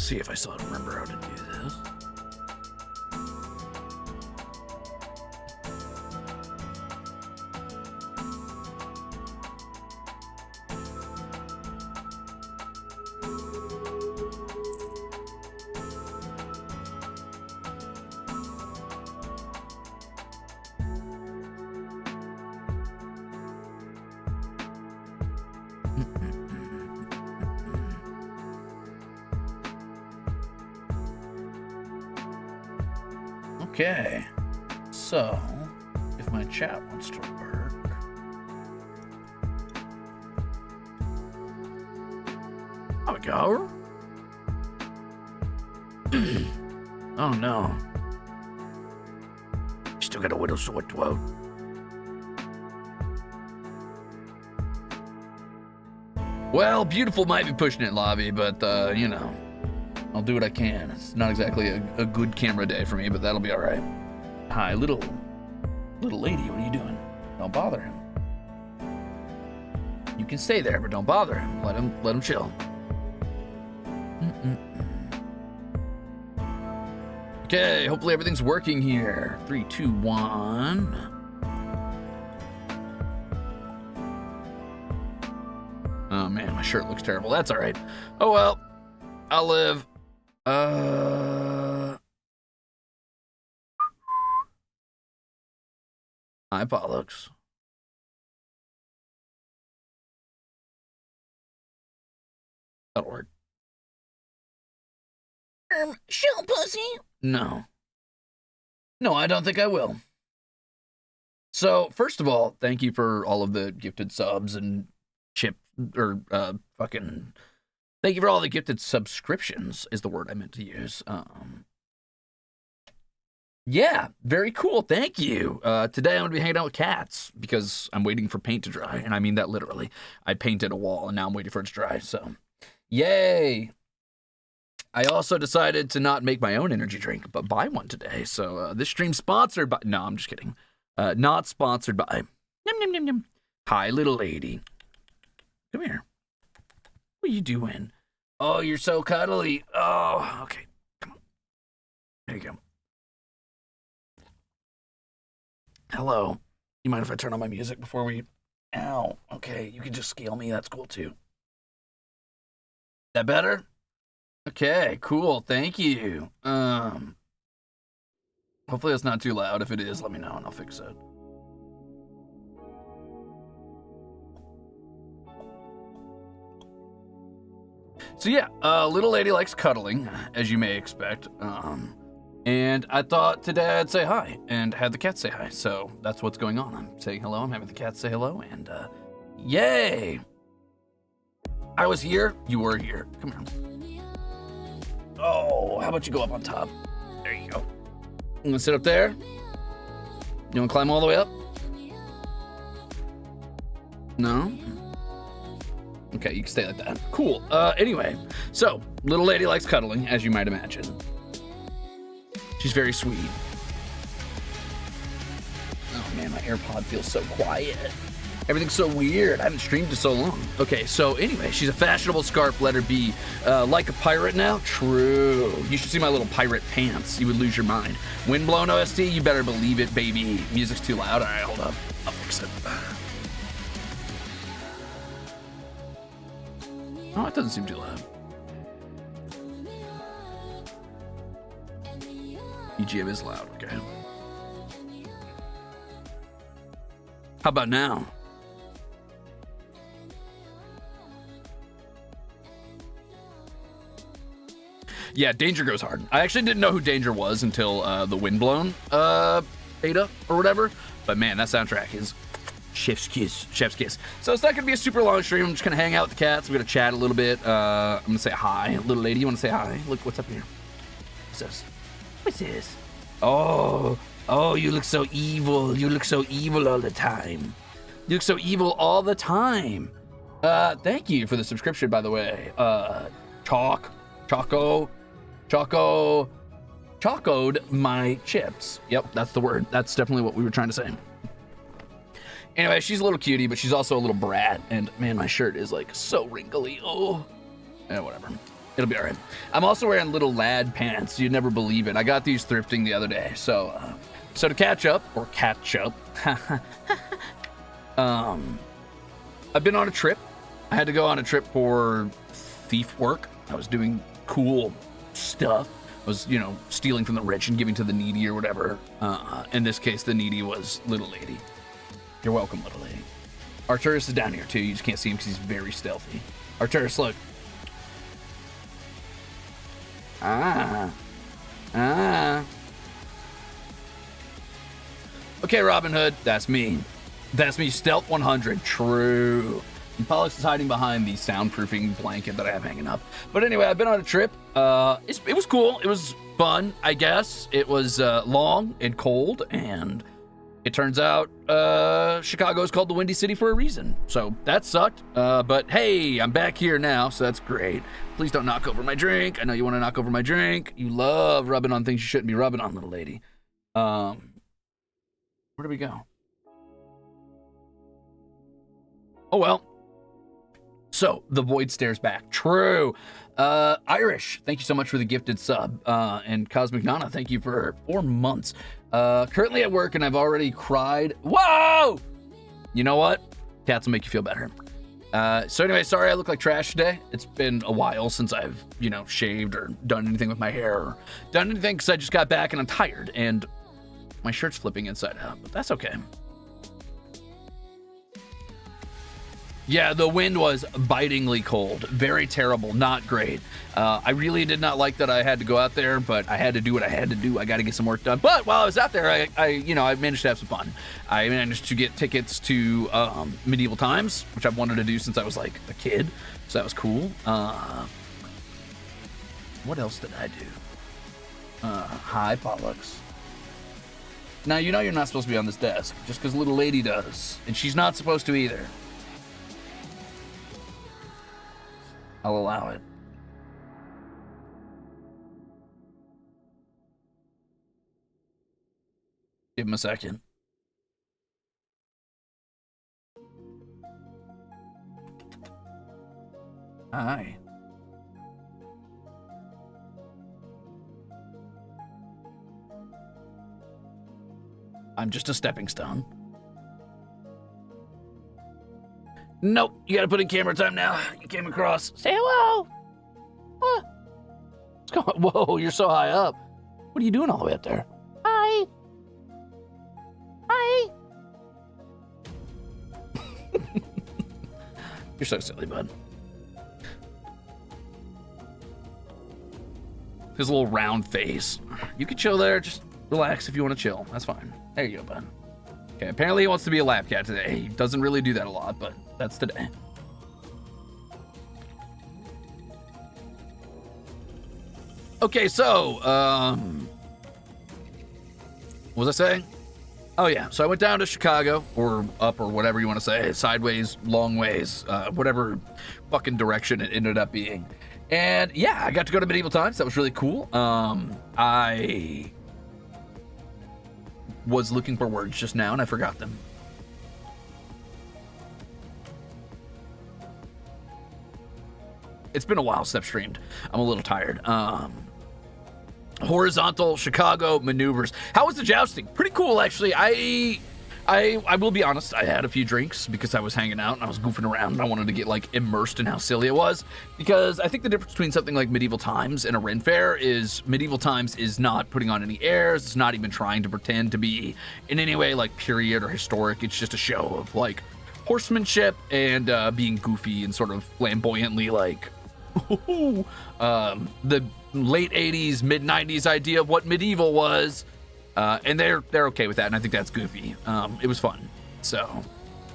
see if I still remember how to do this. Okay, so if my chat wants to work, there we go. Oh no, still got a widow sword to out. Well, beautiful might be pushing it, lobby, but you know, I'll do what I can. It's not exactly a good camera day for me, but that'll be all right. Hi, little lady, what are you doing? Don't bother him. You can stay there, but don't bother him. Let him chill. Okay, hopefully everything's working here. 3, 2, 1. Oh man, my shirt looks terrible. That's all right. Oh well, I'll live. Hi, Pollux. That'll work. Show pussy. No, I don't think I will. So, first of all, thank you for all of the gifted subs and thank you for all the gifted subscriptions is the word I meant to use. Yeah, very cool. Thank you. Today I'm going to be hanging out with cats because I'm waiting for paint to dry, and I mean that literally. I painted a wall, and now I'm waiting for it to dry, so yay. I also decided to not make my own energy drink, but buy one today. So this stream's sponsored by... No, I'm just kidding. Not sponsored by... Yum, yum, yum, yum. Hi, little lady. Come here. What are you doing? Oh, you're so cuddly. Oh, okay. Come on. There you go. Hello. You mind if I turn on my music before we... Ow. Okay, you can just scale me. That's cool, too. That better? Okay, cool. Thank you. Hopefully it's not too loud. If it is, let me know and I'll fix it. So yeah, little lady likes cuddling, as you may expect. And I thought today I'd say hi and have the cat say hi. So that's what's going on. I'm saying hello. I'm having the cat say hello, and yay! I was here. You were here. Come here. Oh, how about you go up on top? There you go. I'm gonna sit up there. You wanna climb all the way up? No? Okay, you can stay like that. Cool. Anyway, so little lady likes cuddling, as you might imagine. She's very sweet. Oh man, my AirPod feels so quiet. Everything's so weird. I haven't streamed in so long. Okay, so anyway, she's a fashionable scarf, letter B. Like a pirate now? True. You should see my little pirate pants. You would lose your mind. Windblown OST? You better believe it, baby. Music's too loud. All right, hold up. I'll fix it. Oh, it doesn't seem too loud. EGM is loud, okay. How about now? Yeah, Danger goes hard. I actually didn't know who Danger was until the Windblown beta or whatever. But man, that soundtrack is chef's kiss, chef's kiss. So it's not gonna be a super long stream. I'm just gonna hang out with the cats. We're gonna chat a little bit. I'm gonna say hi. Little lady, you wanna say hi? Look, what's up here? What's this? What's this? Oh, you look so evil. You look so evil all the time. You look so evil all the time. Thank you for the subscription, by the way. Chocoed my chips. Yep, that's the word. That's definitely what we were trying to say. Anyway, she's a little cutie, but she's also a little brat. And man, my shirt is like so wrinkly. Oh, yeah, whatever. It'll be all right. I'm also wearing little lad pants. You'd never believe it. I got these thrifting the other day. So to catch up, or CATchup, I've been on a trip. I had to go on a trip for thief work. I was doing cool stuff. I was, stealing from the rich and giving to the needy or whatever. In this case, the needy was little lady. You're welcome, little lady. Arturus is down here too. You just can't see him because he's very stealthy. Arturus, look. Okay, Robin Hood, that's me. That's me, Stealth 100, true. And Pollux is hiding behind the soundproofing blanket that I have hanging up. But anyway, I've been on a trip. It was cool. It was fun, I guess. It was long and cold, and it turns out Chicago is called the Windy City for a reason. So that sucked. But hey, I'm back here now, so that's great. Please don't knock over my drink. I know you want to knock over my drink. You love rubbing on things you shouldn't be rubbing on, little lady. Where do we go? Oh, well. So, the void stares back. True. Irish, thank you so much for the gifted sub. And Cosmic Nana, thank you for 4 months. Currently at work, and I've already cried. Whoa! You know what? Cats will make you feel better. So anyway, sorry I look like trash today. It's been a while since I've, shaved or done anything with my hair or done anything because I just got back and I'm tired and my shirt's flipping inside out, but that's okay. Yeah, the wind was bitingly cold. Very terrible. Not great. I really did not like that I had to go out there, but I had to do what I had to do. I got to get some work done. But while I was out there, I managed to have some fun. I managed to get tickets to Medieval Times, which I've wanted to do since I was like a kid. So that was cool. What else did I do? Hi, Pollux. Now, you're not supposed to be on this desk, just because little lady does. And she's not supposed to either. I'll allow it. Give him a second. Hi. I'm just a stepping stone. Nope, you gotta put in camera time now. You came across. Say hello. What's going on? Whoa, you're so high up. What are you doing all the way up there? Hi. Hi. You're so silly, bud. His little round face. You can chill there. Just relax if you want to chill. That's fine. There you go, bud. Okay, apparently he wants to be a lap cat today. He doesn't really do that a lot, but that's today. Okay, so, what was I saying? Oh yeah, so I went down to Chicago, or up, or whatever you want to say, sideways, long ways, whatever fucking direction it ended up being. And yeah, I got to go to Medieval Times. That was really cool. I was looking for words just now and I forgot them. It's been a while since I've streamed. I'm a little tired. Horizontal Chicago maneuvers. How was the jousting? Pretty cool, actually. I will be honest, I had a few drinks because I was hanging out and I was goofing around and I wanted to get like immersed in how silly it was, because I think the difference between something like Medieval Times and a Ren Fair is Medieval Times is not putting on any airs. It's not even trying to pretend to be in any way like period or historic. It's just a show of like horsemanship and being goofy and sort of flamboyantly like the late 80s, mid 90s idea of what medieval was. And they're okay with that, and I think that's goofy. It was fun. So,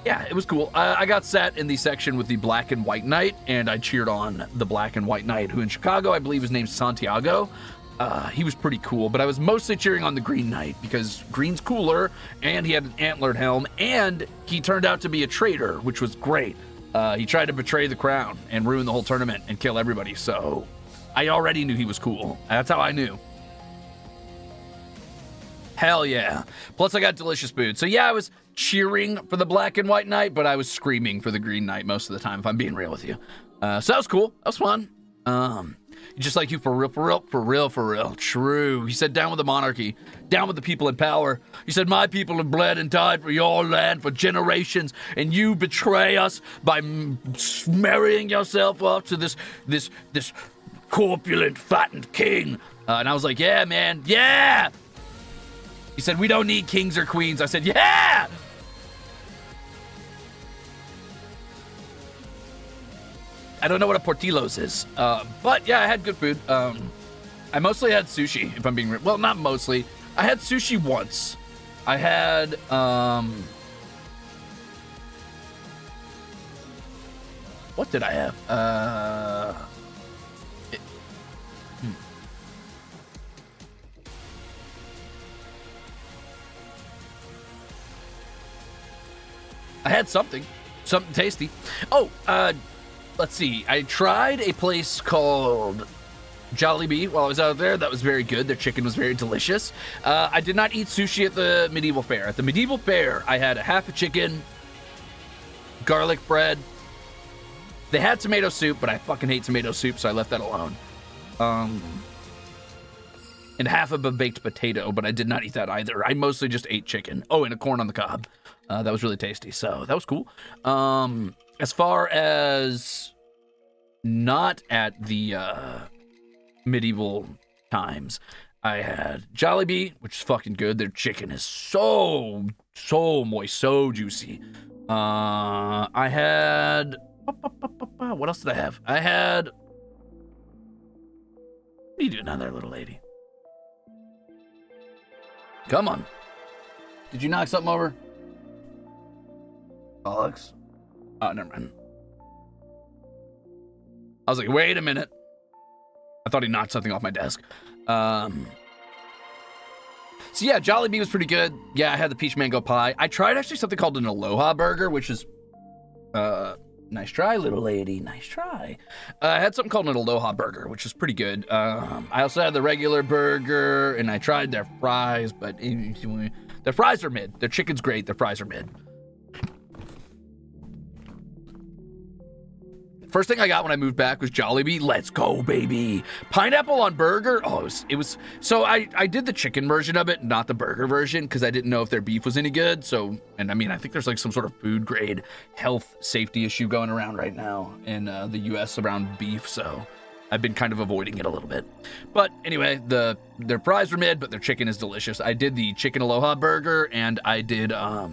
yeah, it was cool. I got sat in the section with the black and white knight, and I cheered on the black and white knight, who in Chicago, I believe his name's Santiago. He was pretty cool, but I was mostly cheering on the green knight, because green's cooler, and he had an antlered helm, and he turned out to be a traitor, which was great. He tried to betray the crown and ruin the whole tournament and kill everybody, so I already knew he was cool. That's how I knew. Hell yeah. Plus I got delicious food. So yeah, I was cheering for the black and white knight, but I was screaming for the green knight most of the time, if I'm being real with you. So that was cool. That was fun. Just like you, for real, for real, for real, for real. True. He said, down with the monarchy, down with the people in power. He said, my people have bled and died for your land for generations, and you betray us by marrying yourself up to this corpulent, fattened king. And I was like, yeah, man, yeah. He said, we don't need kings or queens. I said, yeah. I don't know what a Portillo's is, but yeah, I had good food. I mostly had sushi, if I'm being real. Well, not mostly. I had sushi once. I had, what did I have? I had something tasty. Oh, let's see. I tried a place called Jollibee while I was out there. That was very good. Their chicken was very delicious. I did not eat sushi at the medieval fair. At the medieval fair, I had a half a chicken, garlic bread. They had tomato soup, but I fucking hate tomato soup, so I left that alone. And half of a baked potato, but I did not eat that either. I mostly just ate chicken. Oh, and a corn on the cob. That was really tasty, so that was cool. As far as not at the medieval times, I had Jollibee, which is fucking good. Their chicken is so moist, so juicy. I had... What else did I have? I had... What are you doing down there, little lady? Come on. Did you knock something over? Pollux? Oh, never mind. I was like, wait a minute. I thought he knocked something off my desk. So yeah, Jollibee was pretty good. Yeah, I had the peach mango pie. I tried actually something called an Aloha burger, which is, nice try, little lady, nice try. I had something called an Aloha burger, which is pretty good. I also had the regular burger, and I tried their fries, but their fries are mid. Their chicken's great, their fries are mid. First thing I got when I moved back was Jollibee. Let's go, baby. Pineapple on burger. Oh, it was so I did the chicken version of it, not the burger version, because I didn't know if their beef was any good. So, and I mean, I think there's like some sort of food grade health safety issue going around right now in the US around beef. So I've been kind of avoiding it a little bit. But anyway, their fries were mid, but their chicken is delicious. I did the chicken Aloha burger, and I did a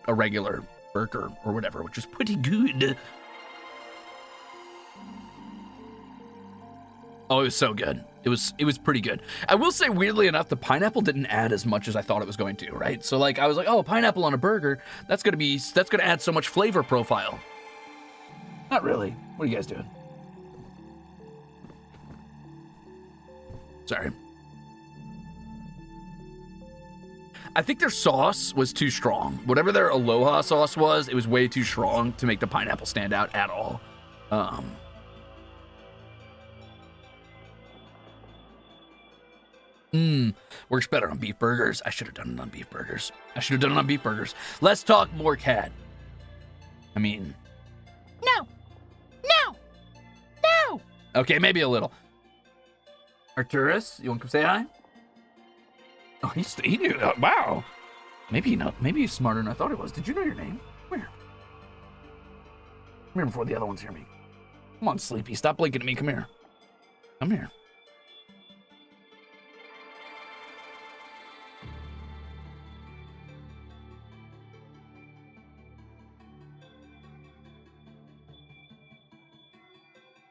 regular burger or whatever, which is pretty good. Oh, it was so good. It was pretty good. I will say, weirdly enough, the pineapple didn't add as much as I thought it was going to, right? So like, I was like, oh, pineapple on a burger, that's gonna add so much flavor profile. Not really. What are you guys doing? Sorry. I think their sauce was too strong. Whatever their Aloha sauce was, it was way too strong to make the pineapple stand out at all. Works better on beef burgers. I should have done it on beef burgers. Let's talk more cat. I mean... No! Okay, maybe a little. Arturus, you want to come say hi? Oh, he knew that. Wow. Maybe he's smarter than I thought he was. Did you know your name? Come here. Come here before the other ones hear me. Come on, Sleepy. Stop blinking at me. Come here. Come here.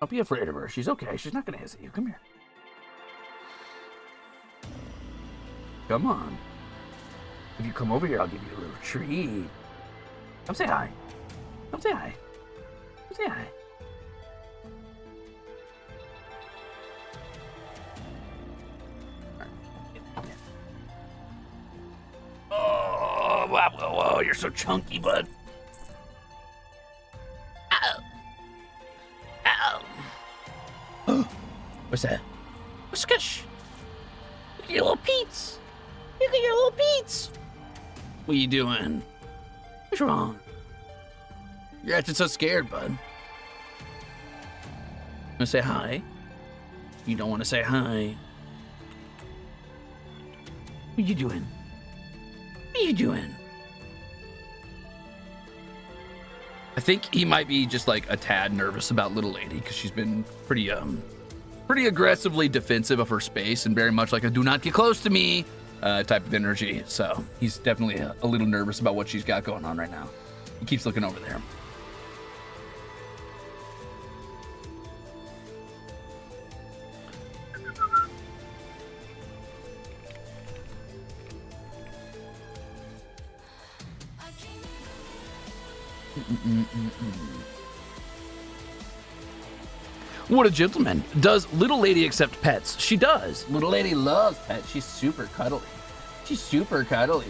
Don't be afraid of her. She's okay. She's not going to hiss at you. Come here. Come on. If you come over here, I'll give you a little treat. Come say hi. Come say hi. Come say hi. Oh, whoa, you're so chunky, bud. What's that? Scush. Look at your little Pete's. What are you doing? What's wrong? You're acting so scared, bud. Wanna say hi? You don't want to say hi. What you doing? What you doing? I think he might be just like a tad nervous about little lady because she's been pretty aggressively defensive of her space and very much like a do not get close to me type of energy. So he's definitely a little nervous about what she's got going on right now. He keeps looking over there. What a gentleman. Does little lady accept pets? She does. Little lady loves pets. She's super cuddly. She's super cuddly.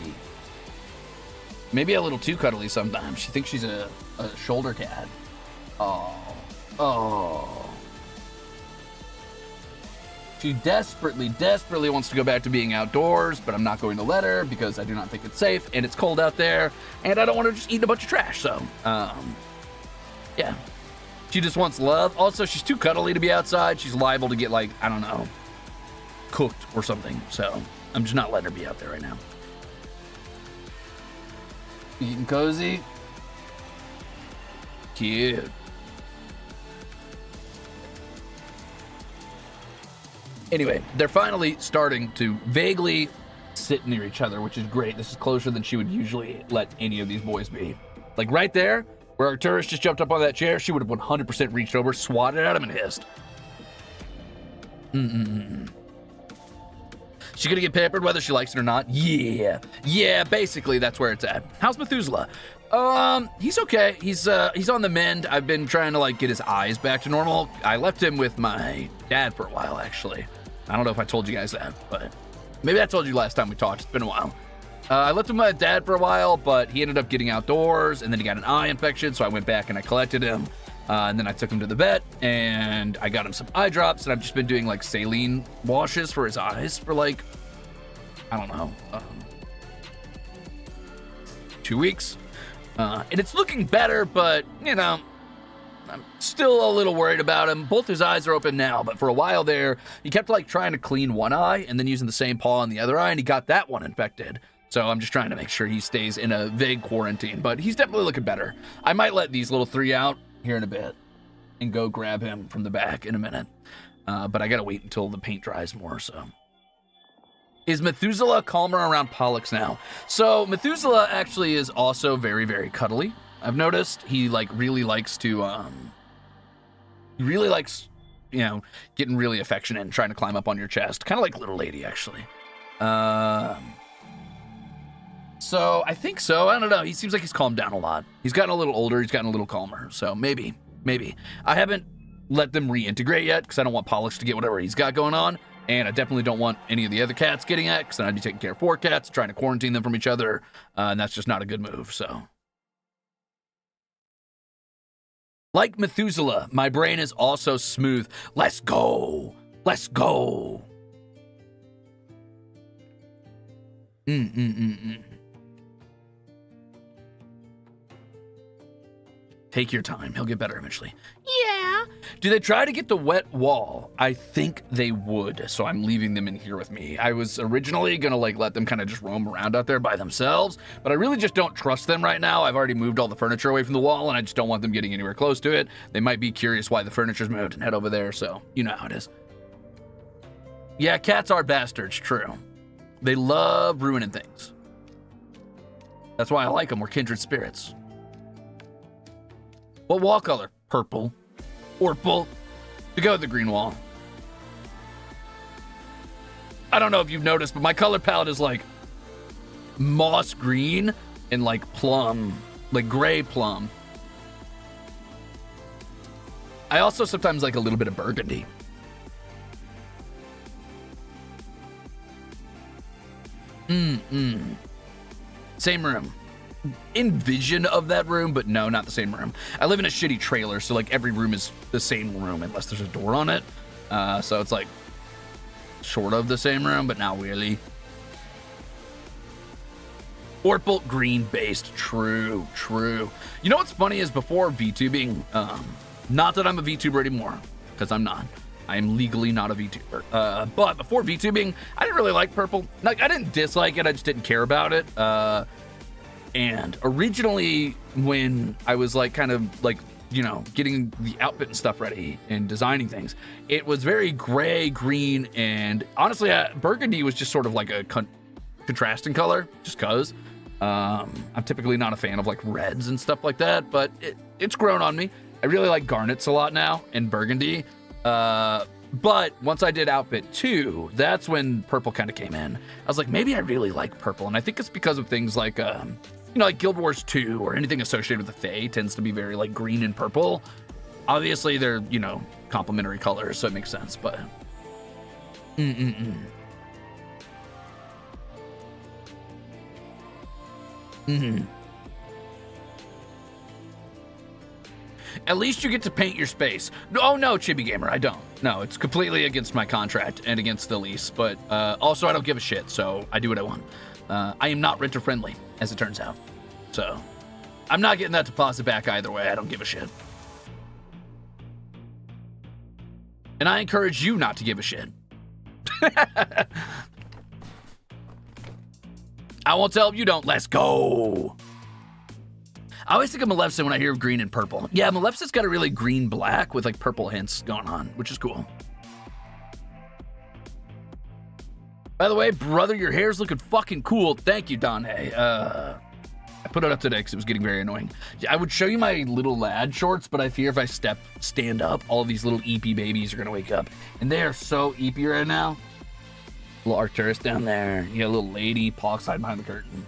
Maybe a little too cuddly sometimes. She thinks she's a shoulder cat. Oh. She desperately wants to go back to being outdoors, but I'm not going to let her because I do not think it's safe and it's cold out there and I don't want her just eating a bunch of trash. So, yeah. She just wants love. Also, she's too cuddly to be outside. She's liable to get, like, I don't know, cooked or something. So I'm just not letting her be out there right now. Eating cozy. Cute. Anyway, they're finally starting to vaguely sit near each other, which is great. This is closer than she would usually let any of these boys be. Like right there, where Arcturus just jumped up on that chair, she would have 100% reached over, swatted at him, and hissed. She gonna get pampered whether she likes it or not? Yeah, basically that's where it's at. How's Methuselah? He's okay. He's on the mend. I've been trying to like get his eyes back to normal. I left him with my dad for a while, actually. I don't know if I told you guys that, but maybe I told you last time we talked. It's been a while. I left him with my dad for a while, but he ended up getting outdoors, and then he got an eye infection, so I went back and I collected him. And then I took him to the vet, and I got him some eye drops, and I've just been doing like saline washes for his eyes for like, I don't know, 2 weeks. And it's looking better, but, you know, I'm still a little worried about him. Both his eyes are open now, but for a while there, he kept like trying to clean one eye and then using the same paw on the other eye, and he got that one infected. So I'm just trying to make sure he stays in a vague quarantine, but he's definitely looking better. I might let these little three out here in a bit and go grab him from the back in a minute. But I gotta wait until the paint dries more, so. Is Methuselah calmer around Pollux now? So Methuselah actually is also very, very cuddly. I've noticed he like really likes to, you know, getting really affectionate and trying to climb up on your chest. Kind of like little lady, actually. So I think so. I don't know. He seems like he's calmed down a lot. He's gotten a little older. He's gotten a little calmer. So maybe. I haven't let them reintegrate yet because I don't want Pollux to get whatever he's got going on. And I definitely don't want any of the other cats getting it because then I'd be taking care of 4 cats, trying to quarantine them from each other. And that's just not a good move, so. Like Methuselah, my brain is also smooth. Let's go. Take your time. He'll get better eventually. Yeah. Do they try to get the wet wall? I think they would, so I'm leaving them in here with me. I was originally gonna like let them kind of just roam around out there by themselves, but I really just don't trust them right now. I've already moved all the furniture away from the wall, and I just don't want them getting anywhere close to it. They might be curious why the furniture's moved and head over there, so you know how it is. Yeah, cats are bastards, true. They love ruining things. That's why I like them. We're kindred spirits. What wall color? Purple. Orpal. To go with the green wall. I don't know if you've noticed, but my color palette is like moss green and like plum, like gray plum. I also sometimes like a little bit of burgundy. Same room. Envision of that room, but no, not the same room. I live in a shitty trailer, so like every room is the same room unless there's a door on it. So it's like sort of the same room, but not really. Orpal green based, true. You know what's funny is before VTubing, not that I'm a VTuber anymore, because I'm not. I am legally not a VTuber. But before VTubing, I didn't really like purple. Like, I didn't dislike it, I just didn't care about it. And originally, when I was like kind of like, you know, getting the outfit and stuff ready and designing things, it was very gray, green, and honestly, burgundy was just sort of like a contrasting color, just cause. I'm typically not a fan of like reds and stuff like that, but it's grown on me. I really like garnets a lot now and burgundy. But once I did outfit 2, that's when purple kind of came in. I was like, maybe I really like purple, and I think it's because of things like, you know, like Guild Wars 2 or anything associated with the Fae tends to be very like green and purple. Obviously, they're, you know, complementary colors, so it makes sense, but. At least you get to paint your space. Oh no, Chibi Gamer, I don't. No, it's completely against my contract and against the lease, but also I don't give a shit, so I do what I want. I am not renter friendly, as it turns out. So, I'm not getting that deposit back either way, I don't give a shit. And I encourage you not to give a shit. I won't tell if you don't, let's go. I always think of Maleficent when I hear of green and purple. Yeah, Maleficent's got a really green-black with like purple hints going on, which is cool. By the way, brother, your hair's looking fucking cool. Thank you, Don Hay. I put it up today because it was getting very annoying. I would show you my little lad shorts, but I fear if I stand up, all of these little eepy babies are gonna wake up. And they are so eepy right now. Little Arcturus down there. You got a little lady, Pollux hiding behind the curtain.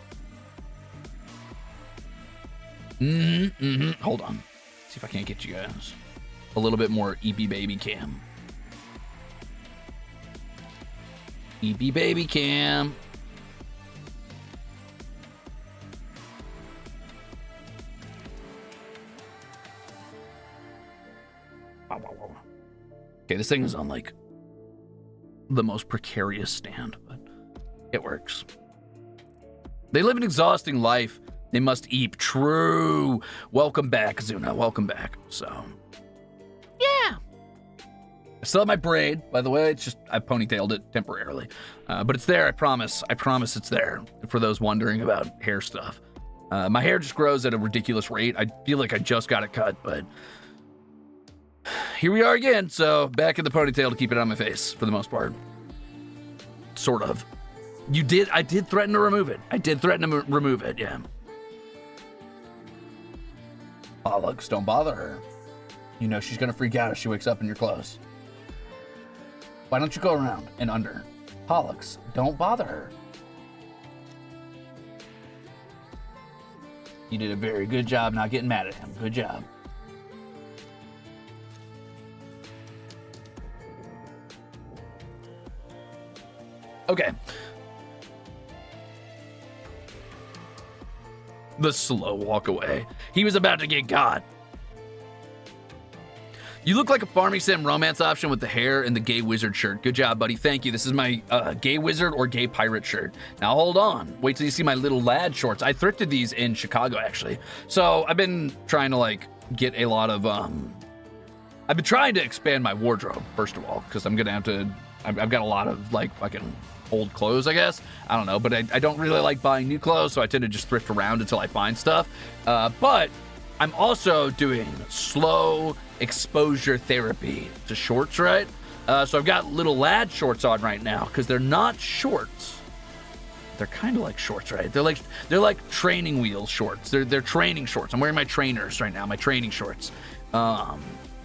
Hold on. See if I can't get you guys a little bit more eepy baby cam. Eepy baby cam. Okay, this thing is on like the most precarious stand, but it works. They live an exhausting life. They must eat. True. Welcome back, Zuna. Welcome back. So, yeah. I still have my braid, by the way. It's just, I ponytailed it temporarily. But it's there, I promise. I promise it's there, for those wondering about hair stuff. My hair just grows at a ridiculous rate. I feel like I just got it cut, but here we are again. So, back in the ponytail to keep it on my face, for the most part. Sort of. I did threaten to remove it. I did threaten to remove it, yeah. Pollux, don't bother her. You know she's gonna freak out if she wakes up in your clothes. Why don't you go around and under? Pollux, don't bother her. You did a very good job not getting mad at him. Good job. Okay. The slow walk away. He was about to get got. You look like a farming sim romance option with the hair and the gay wizard shirt. Good job, buddy. Thank you. This is my gay wizard or gay pirate shirt. Now hold on. Wait till you see my little lad shorts. I thrifted these in Chicago, actually. So I've been trying to like get a lot of I've been trying to expand my wardrobe, first of all, because I'm gonna have to. I've got a lot of like fucking old clothes, I guess. I don't know, but I don't really like buying new clothes, so I tend to just thrift around until I find stuff. But I'm also doing slow exposure therapy to shorts, right? So I've got little lad shorts on right now because they're not shorts. They're kind of like shorts, right? They're like training wheel shorts. They're training shorts. I'm wearing my trainers right now, my training shorts.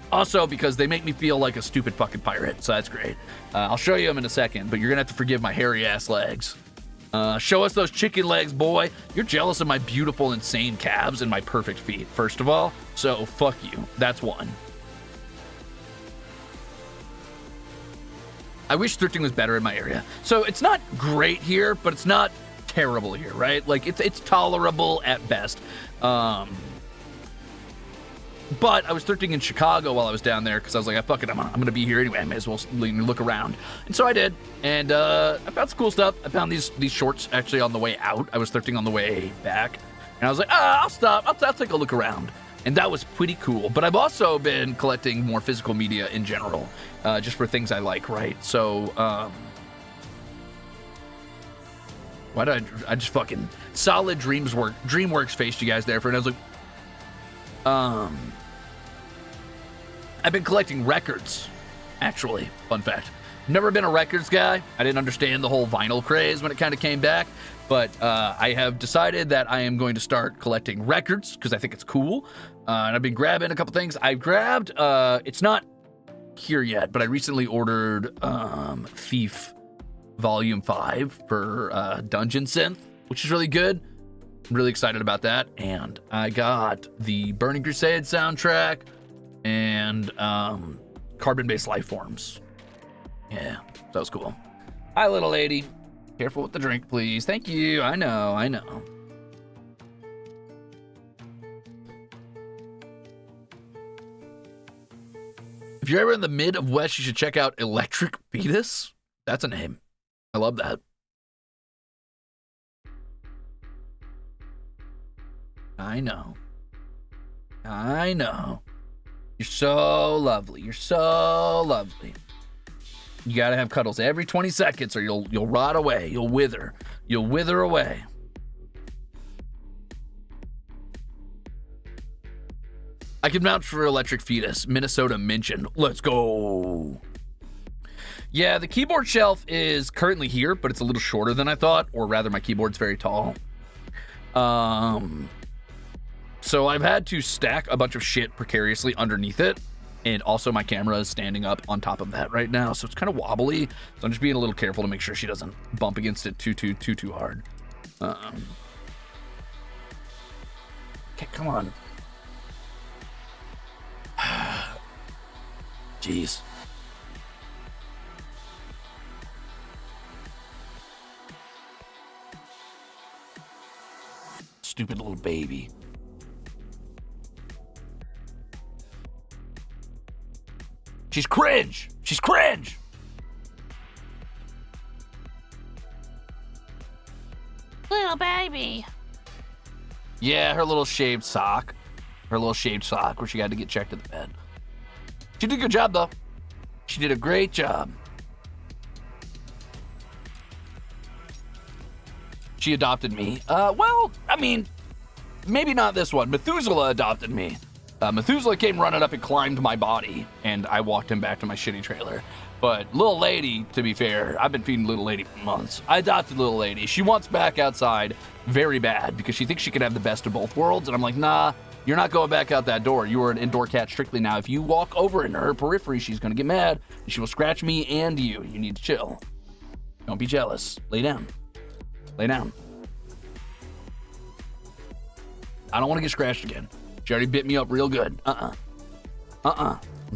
Also, because they make me feel like a stupid fucking pirate, so that's great. I'll show you them in a second, but you're gonna have to forgive my hairy-ass legs. Show us those chicken legs, boy. You're jealous of my beautiful, insane calves and my perfect feet, first of all, so fuck you. That's one. I wish thrifting was better in my area. So it's not great here, but it's not terrible here, right? Like, it's tolerable at best. But I was thrifting in Chicago while I was down there because I was like, fuck it, I'm gonna be here anyway. I may as well look around. And so I did, and I found some cool stuff. I found these shorts actually on the way out. I was thrifting on the way back, and I was like, I'll stop. I'll take a look around. And that was pretty cool. But I've also been collecting more physical media in general, just for things I like, right? So, why did I just fucking solid DreamWorks faced you guys there for, and I was like, I've been collecting records, actually. Fun fact. Never been a records guy. I didn't understand the whole vinyl craze when it kind of came back, but I have decided that I am going to start collecting records because I think it's cool. And I've been grabbing a couple things. I grabbed, it's not here yet, but I recently ordered Thief Volume 5 for Dungeon Synth, which is really good. I'm really excited about that. And I got the Burning Crusade soundtrack and Carbon-Based Lifeforms. Yeah, that was cool. Hi, little lady. Careful with the drink, please. Thank you. I know. If you're ever in the mid of West, you should check out Electric Fetus. That's a name. I love that. I know. You're so lovely. You gotta have cuddles every 20 seconds or you'll rot away. You'll wither. You'll wither away. I can vouch for Electric Fetus. Minnesota mentioned. Let's go. Yeah, the keyboard shelf is currently here, but it's a little shorter than I thought, or rather my keyboard's very tall. So I've had to stack a bunch of shit precariously underneath it. And also my camera is standing up on top of that right now. So it's kind of wobbly. So I'm just being a little careful to make sure she doesn't bump against it too hard. Okay, come on. Jeez. Stupid little baby. She's cringe. Little baby. Yeah, her little shaved sock. Where she had to get checked at the bed. She did a good job, though. She did a great job. She adopted me. Well, I mean, maybe not this one. Methuselah adopted me. Methuselah came running up and climbed my body, and I walked him back to my shitty trailer. But Little Lady, to be fair, I've been feeding Little Lady for months. I adopted Little Lady. She wants back outside very bad because she thinks she can have the best of both worlds. And I'm like, nah, you're not going back out that door. You are an indoor cat strictly now. If you walk over into her periphery, she's going to get mad. And she will scratch me and you. You need to chill. Don't be jealous. Lay down. I don't want to get scratched again. She already bit me up real good. I'm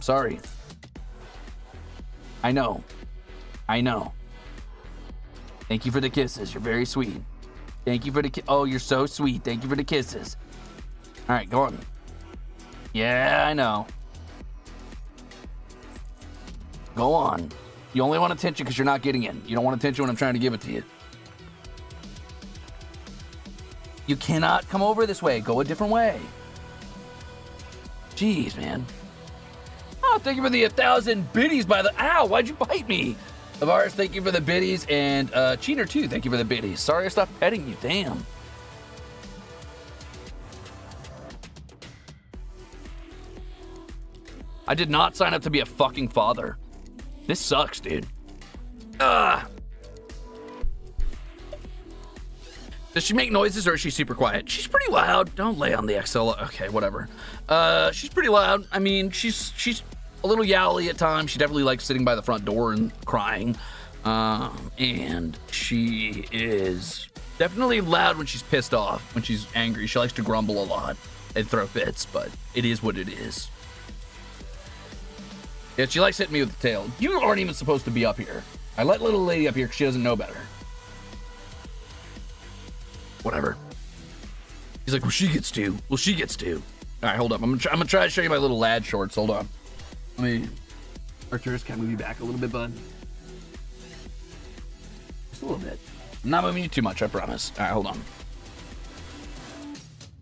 sorry. I know. Thank you for the kisses. You're very sweet. Thank you for the oh, you're so sweet. Thank you for the kisses. All right, go on. Yeah, I know. Go on. You only want attention because you're not getting it. You don't want attention when I'm trying to give it to you. You cannot come over this way. Go a different way. Jeez, man. Oh, thank you for the 1,000 biddies by the... Ow, why'd you bite me? Avaris, thank you for the biddies. And Cheater, too, thank you for the biddies. Sorry I stopped petting you. Damn. I did not sign up to be a fucking father. This sucks, dude. Ugh. Does she make noises or is she super quiet? She's pretty loud. Don't lay on the Exile. Okay, whatever. She's pretty loud. I mean, she's a little yowly at times. She definitely likes sitting by the front door and crying. And she is definitely loud when she's pissed off, when she's angry. She likes to grumble a lot and throw fits, but it is what it is. Yeah, she likes hitting me with the tail. You aren't even supposed to be up here. I let Little Lady up here because she doesn't know better. Whatever. He's like, well, she gets to. All right, hold up. I'm gonna try to show you my little lad shorts. Hold on. Let me. Arturus, can I move you back a little bit, bud? Just a little bit. I'm not moving you too much, I promise. All right, hold on.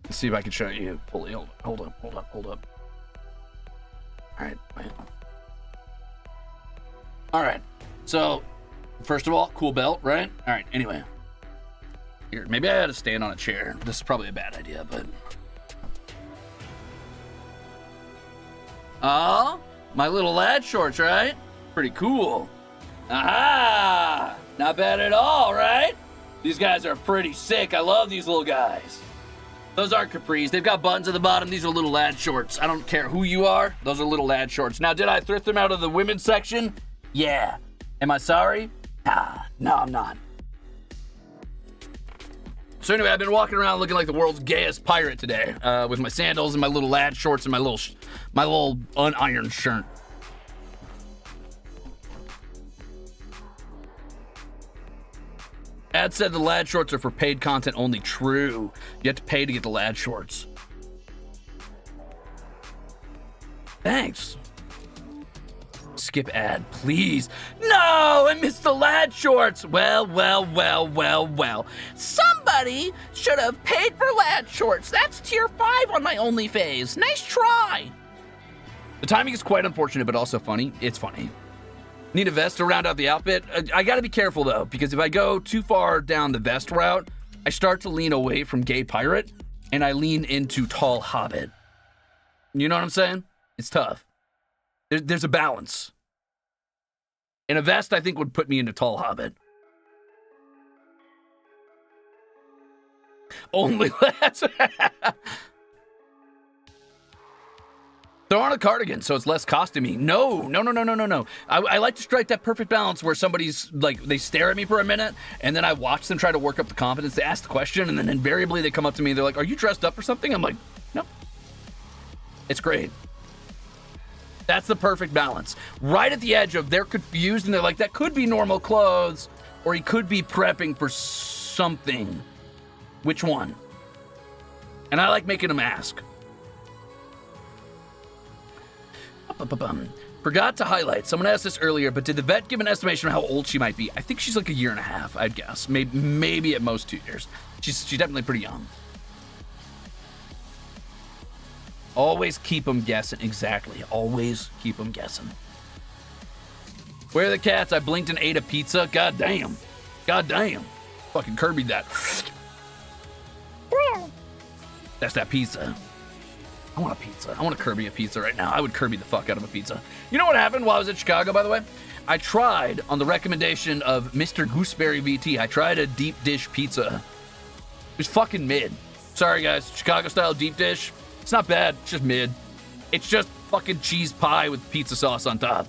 Let's see if I can show you. Hold up. All right, wait. All right. So, first of all, cool belt, right? All right. Anyway, here, maybe I had to stand on a chair. This is probably a bad idea, but. Oh, my little lad shorts, right? Pretty cool. Aha! Not bad at all, right? These guys are pretty sick. I love these little guys. Those aren't capris. They've got buttons at the bottom. These are little lad shorts. I don't care who you are. Those are little lad shorts. Now, did I thrift them out of the women's section? Yeah. Am I sorry? No, I'm not. So anyway, I've been walking around looking like the world's gayest pirate today, with my sandals and my little lad shorts and my little unironed shirt. Ad said the lad shorts are for paid content only. True. You have to pay to get the lad shorts. Thanks. Skip ad, please. No, I missed the lad shorts. Well. Somebody should have paid for lad shorts. That's tier 5 on my OnlyFans. Nice try. The timing is quite unfortunate, but also funny. It's funny. Need a vest to round out the outfit. I gotta be careful though, because if I go too far down the vest route, I start to lean away from gay pirate and I lean into tall hobbit. You know what I'm saying? It's tough. There's a balance. And a vest, I think, would put me into tall hobbit. Only lads. Throw on a cardigan so it's less costumey. No. I like to strike that perfect balance where somebody's like, they stare at me for a minute and then I watch them try to work up the confidence to ask the question and then invariably they come up to me and they're like, are you dressed up for something? I'm like, no. It's great. That's the perfect balance. Right at the edge of they're confused and they're like, that could be normal clothes or he could be prepping for something. Which one? And I like making them ask. Forgot to highlight. Someone asked this earlier, but did the vet give an estimation of how old she might be? I think she's like a year and a half, I'd guess. Maybe at most 2 years. She's definitely pretty young. Always keep them guessing. Exactly. Always keep them guessing. Where are the cats? I blinked and ate a pizza. God damn. Fucking Kirby that. That's that pizza. I want a pizza. I want to Kirby a pizza right now. I would Kirby the fuck out of a pizza. You know what happened while I was in Chicago, by the way? I tried, on the recommendation of Mr. Gooseberry VT, I tried a deep dish pizza. It was fucking mid. Sorry, guys. Chicago-style deep dish. It's not bad. It's just mid. It's just fucking cheese pie with pizza sauce on top.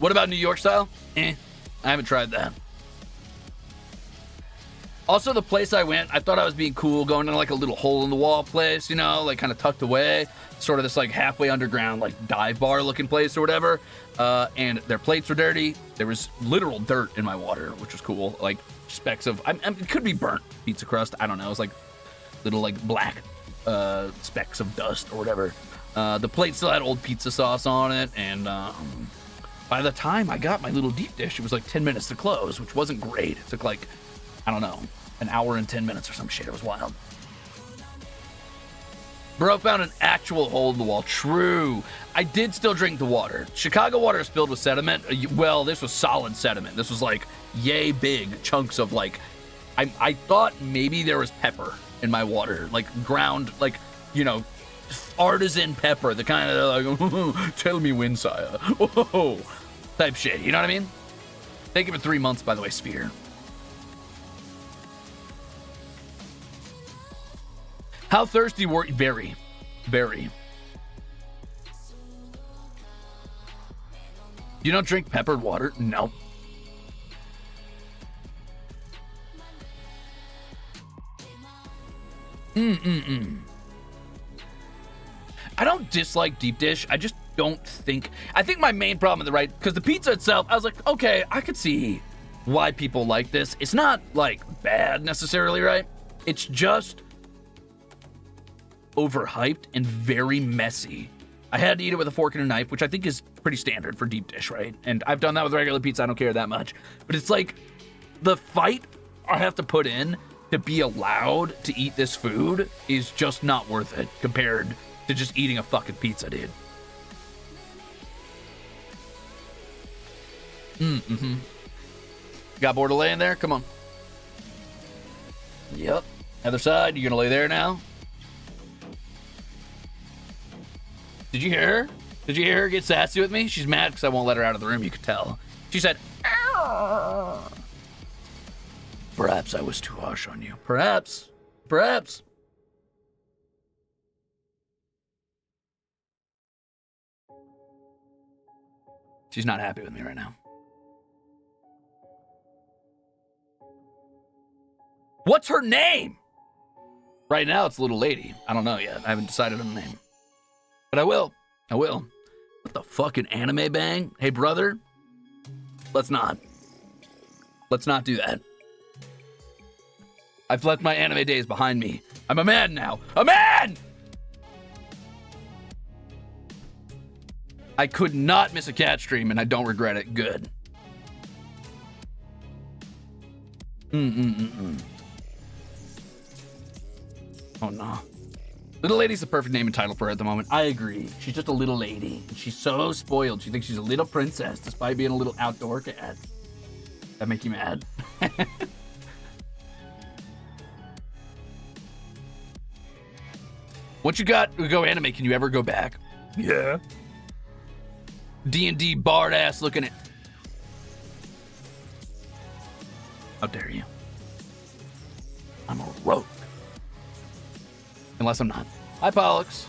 What about New York style? I haven't tried that. Also, the place I went, I thought I was being cool, going to like a little hole-in-the-wall place, you know, like kind of tucked away, sort of this like halfway underground, like dive bar looking place or whatever. And their plates were dirty. There was literal dirt in my water, which was cool. Like specks of, it could be burnt pizza crust. I don't know. It was like little like black specks of dust or whatever. The plate still had old pizza sauce on it. And by the time I got my little deep dish, it was like 10 minutes to close, which wasn't great. It took like, I don't know, an hour and 10 minutes or some shit. It was wild. Bro found an actual hole in the wall. True. I did still drink the water. Chicago water is filled with sediment. Well, this was solid sediment. This was like yay big chunks of like, I thought maybe there was pepper in my water, like ground, like, you know, artisan pepper, the kind of like, tell me when, sire, type shit. You know what I mean? Thank you for 3 months, by the way, Sphere. How thirsty were you? Very. You don't drink peppered water? No. I don't dislike deep dish. I just don't think. I think my main problem because the pizza itself, I was like, okay, I could see why people like this. It's not like bad necessarily, right? It's just overhyped and very messy. I had to eat it with a fork and a knife, which I think is pretty standard for deep dish, right? And I've done that with regular pizza. I don't care that much. But it's like the fight I have to put in to be allowed to eat this food is just not worth it compared to just eating a fucking pizza, dude. Got bored of laying there? Come on. Yep. Other side, you gonna lay there now? Did you hear her? Did you hear her get sassy with me? She's mad because I won't let her out of the room, you could tell. She said, "Arr." Perhaps I was too harsh on you. Perhaps. Perhaps. She's not happy with me right now. What's her name? Right now, it's Little Lady. I don't know yet. I haven't decided on the name. But I will. I will. What the fucking anime bang? Hey, brother. Let's not. Let's not do that. I've left my anime days behind me. I'm a man now. A man! I could not miss a cat stream, and I don't regret it. Good. Oh, no. Little Lady's the perfect name and title for her at the moment. I agree. She's just a little lady. And she's so spoiled. She thinks she's a little princess despite being a little outdoor cat. That make you mad? Once you got to go anime, can you ever go back? Yeah. D&D bard ass looking at... How dare you? I'm a rogue. Unless I'm not. Hi, Pollux.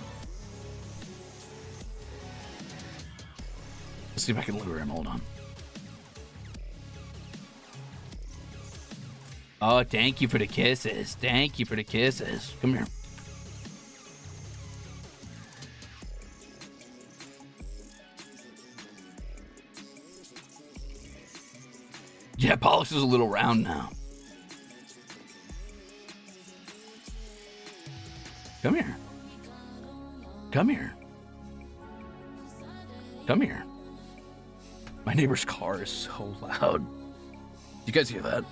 Let's see if I can lure him. Hold on. Oh, thank you for the kisses. Thank you for the kisses. Come here. Yeah, Pollux is a little round now. Come here. Come here. Come here. My neighbor's car is so loud. You guys hear that?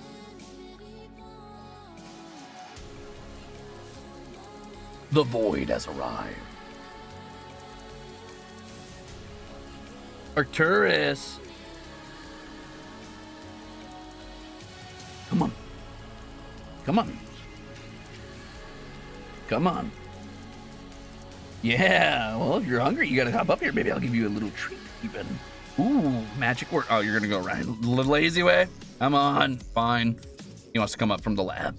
The void has arrived. Arcturus. Come on. Come on. Come on. Yeah, well, if you're hungry, you gotta hop up here, baby. I'll give you a little treat, even. Ooh, magic word. Oh, you're gonna go right. The lazy way? Come on. Fine. He wants to come up from the lab.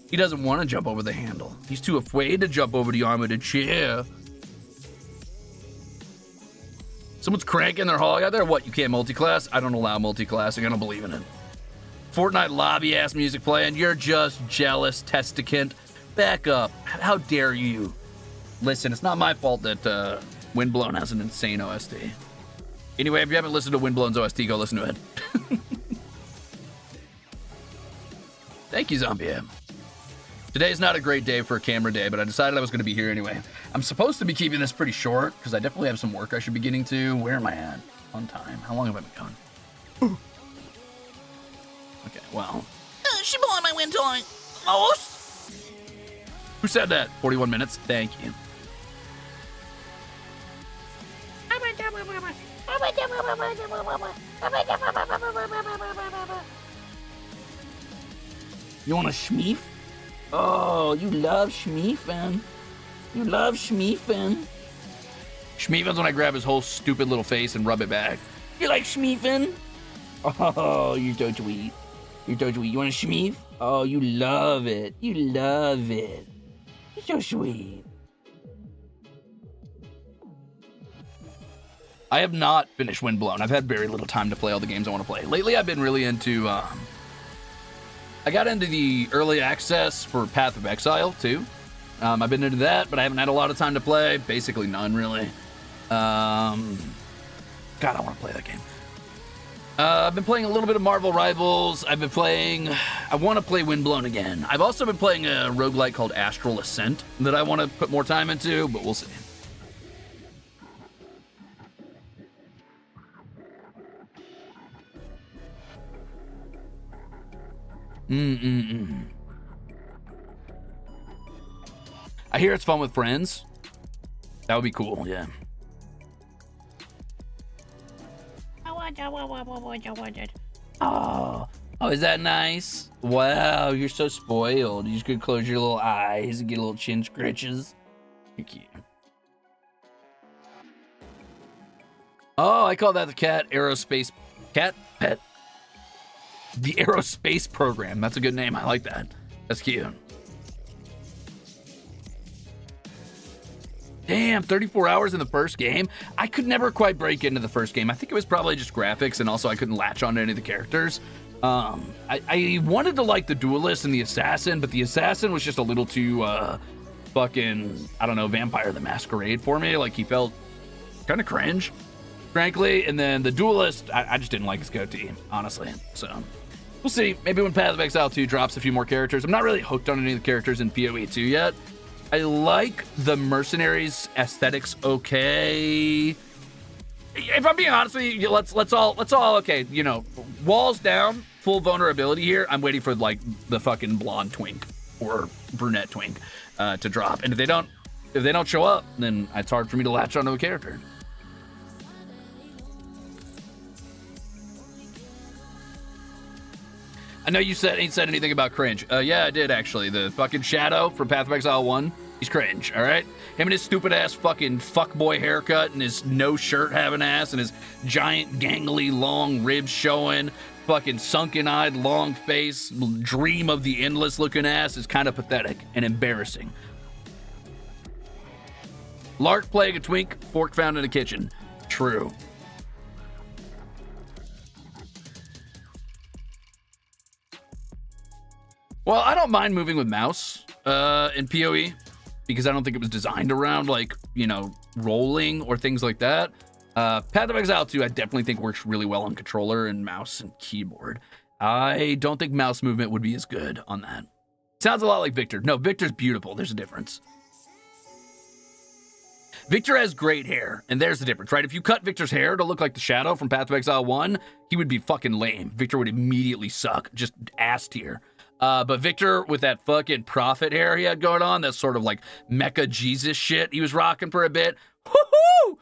He doesn't want to jump over the handle. He's too afraid to jump over the arm of the chair. Someone's cranking their hog out there? What, you can't multi-class? I don't allow multi-classing. I don't believe in it. Fortnite lobby-ass music playing. You're just jealous, testicant. Back up. How dare you? Listen, it's not my fault that Windblown has an insane OST. Anyway, if you haven't listened to Windblown's OST, go listen to it. Thank you, Zombie. Today's not a great day for a camera day, but I decided I was going to be here anyway. I'm supposed to be keeping this pretty short, because I definitely have some work I should be getting to. Where am I at? On time. How long have I been going? Okay, well. She blowing my wind toy. Most. Who said that? 41 minutes? Thank you. You want a schmeef? Oh, you love schmeefing. You love schmeefing. Schmeefing's when I grab his whole stupid little face and rub it back. You like schmeefing? Oh, you're so sweet. You're so sweet. You want a schmeef? Oh, you love it. You love it. You're so sweet. I have not finished Windblown. I've had very little time to play all the games I want to play. Lately, I've been really into... I got into the early access for Path of Exile, too. I've been into that, but I haven't had a lot of time to play. Basically none, really. God, I want to play that game. I've been playing a little bit of Marvel Rivals. I've been playing... I want to play Windblown again. I've also been playing a roguelike called Astral Ascent that I want to put more time into, but we'll see. I hear it's fun with friends. That would be cool, yeah. Oh, is that nice? Wow, you're so spoiled. You just could close your little eyes and get a little chin scratches. You're cute. Oh, I call that the cat aerospace cat pet. The aerospace program. That's a good name. I like that. That's cute. Damn, 34 hours in the first game. I could never quite break into the first game. I think it was probably just graphics, and also I couldn't latch on to any of the characters. I wanted to like the duelist and the assassin, but the assassin was just a little too fucking, I don't know, Vampire the Masquerade for me. Like, he felt kind of cringe, frankly. And then the duelist, I just didn't like his goatee, honestly. So we'll see. Maybe when Path of Exile 2 drops a few more characters. I'm not really hooked on any of the characters in PoE 2 yet. I like the mercenaries aesthetics. Okay. If I'm being honest with you, let's all okay, you know, walls down, full vulnerability here. I'm waiting for like the fucking blonde twink or brunette twink to drop. And if they don't show up, then it's hard for me to latch onto a character. I know you ain't said anything about cringe. Yeah, I did actually. The fucking Shadow from Path of Exile 1, he's cringe, all right? Him and his stupid ass fucking fuckboy haircut and his no shirt having ass and his giant gangly long ribs showing, fucking sunken eyed long face, dream of the endless looking ass is kind of pathetic and embarrassing. Lark playing a twink, fork found in the kitchen. True. Well, I don't mind moving with mouse in PoE because I don't think it was designed around, like, you know, rolling or things like that. Path of Exile 2, I definitely think works really well on controller and mouse and keyboard. I don't think mouse movement would be as good on that. Sounds a lot like Victor. No, Victor's beautiful. There's a difference. Victor has great hair, and there's the difference, right? If you cut Victor's hair to look like the Shadow from Path of Exile 1, he would be fucking lame. Victor would immediately suck, just ass tier. But Victor, with that fucking prophet hair he had going on, that sort of like Mecha Jesus shit he was rocking for a bit. Woohoo!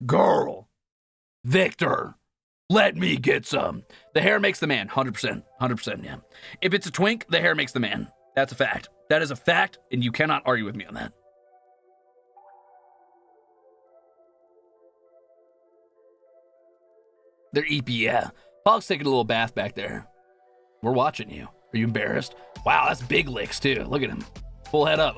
Girl, Victor, let me get some. The hair makes the man, 100%, 100%, yeah. If it's a twink, the hair makes the man. That's a fact. That is a fact, and you cannot argue with me on that. They're EP, yeah. Pollux taking a little bath back there. We're watching you. Are you embarrassed? Wow, that's big licks, too. Look at him. Full head up.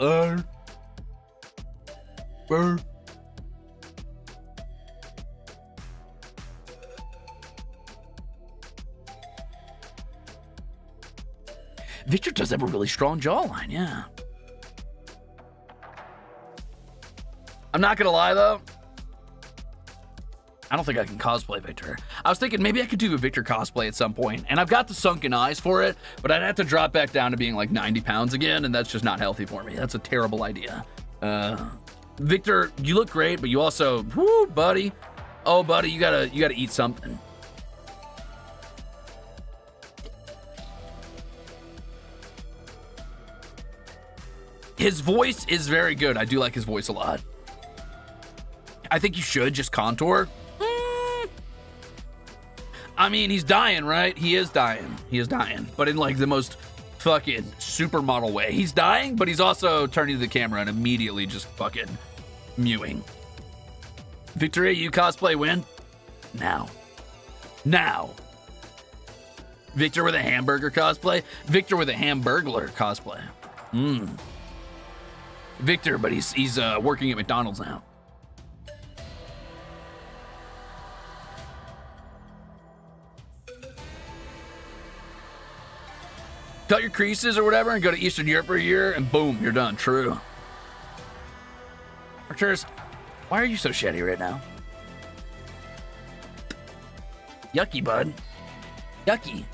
Victor does have a really strong jawline, yeah. I'm not gonna lie, though. I don't think I can cosplay Victor. I was thinking maybe I could do a Victor cosplay at some point, and I've got the sunken eyes for it, but I'd have to drop back down to being like 90 pounds again, and that's just not healthy for me. That's a terrible idea. Victor, you look great, but you also, whoo, buddy. Oh, buddy, you gotta eat something. His voice is very good. I do like his voice a lot. I think you should just contour. I mean, he's dying, right? He is dying. He is dying. But in like the most fucking supermodel way. He's dying, but he's also turning to the camera and immediately just fucking mewing. Victoria, you cosplay win? Now. Now. Victor with a hamburger cosplay? Victor with a hamburglar cosplay. Victor, but he's working at McDonald's now. Cut your creases or whatever and go to Eastern Europe for a year and boom, you're done. True. Arcturus, why are you so shitty right now? Yucky, bud. Yucky.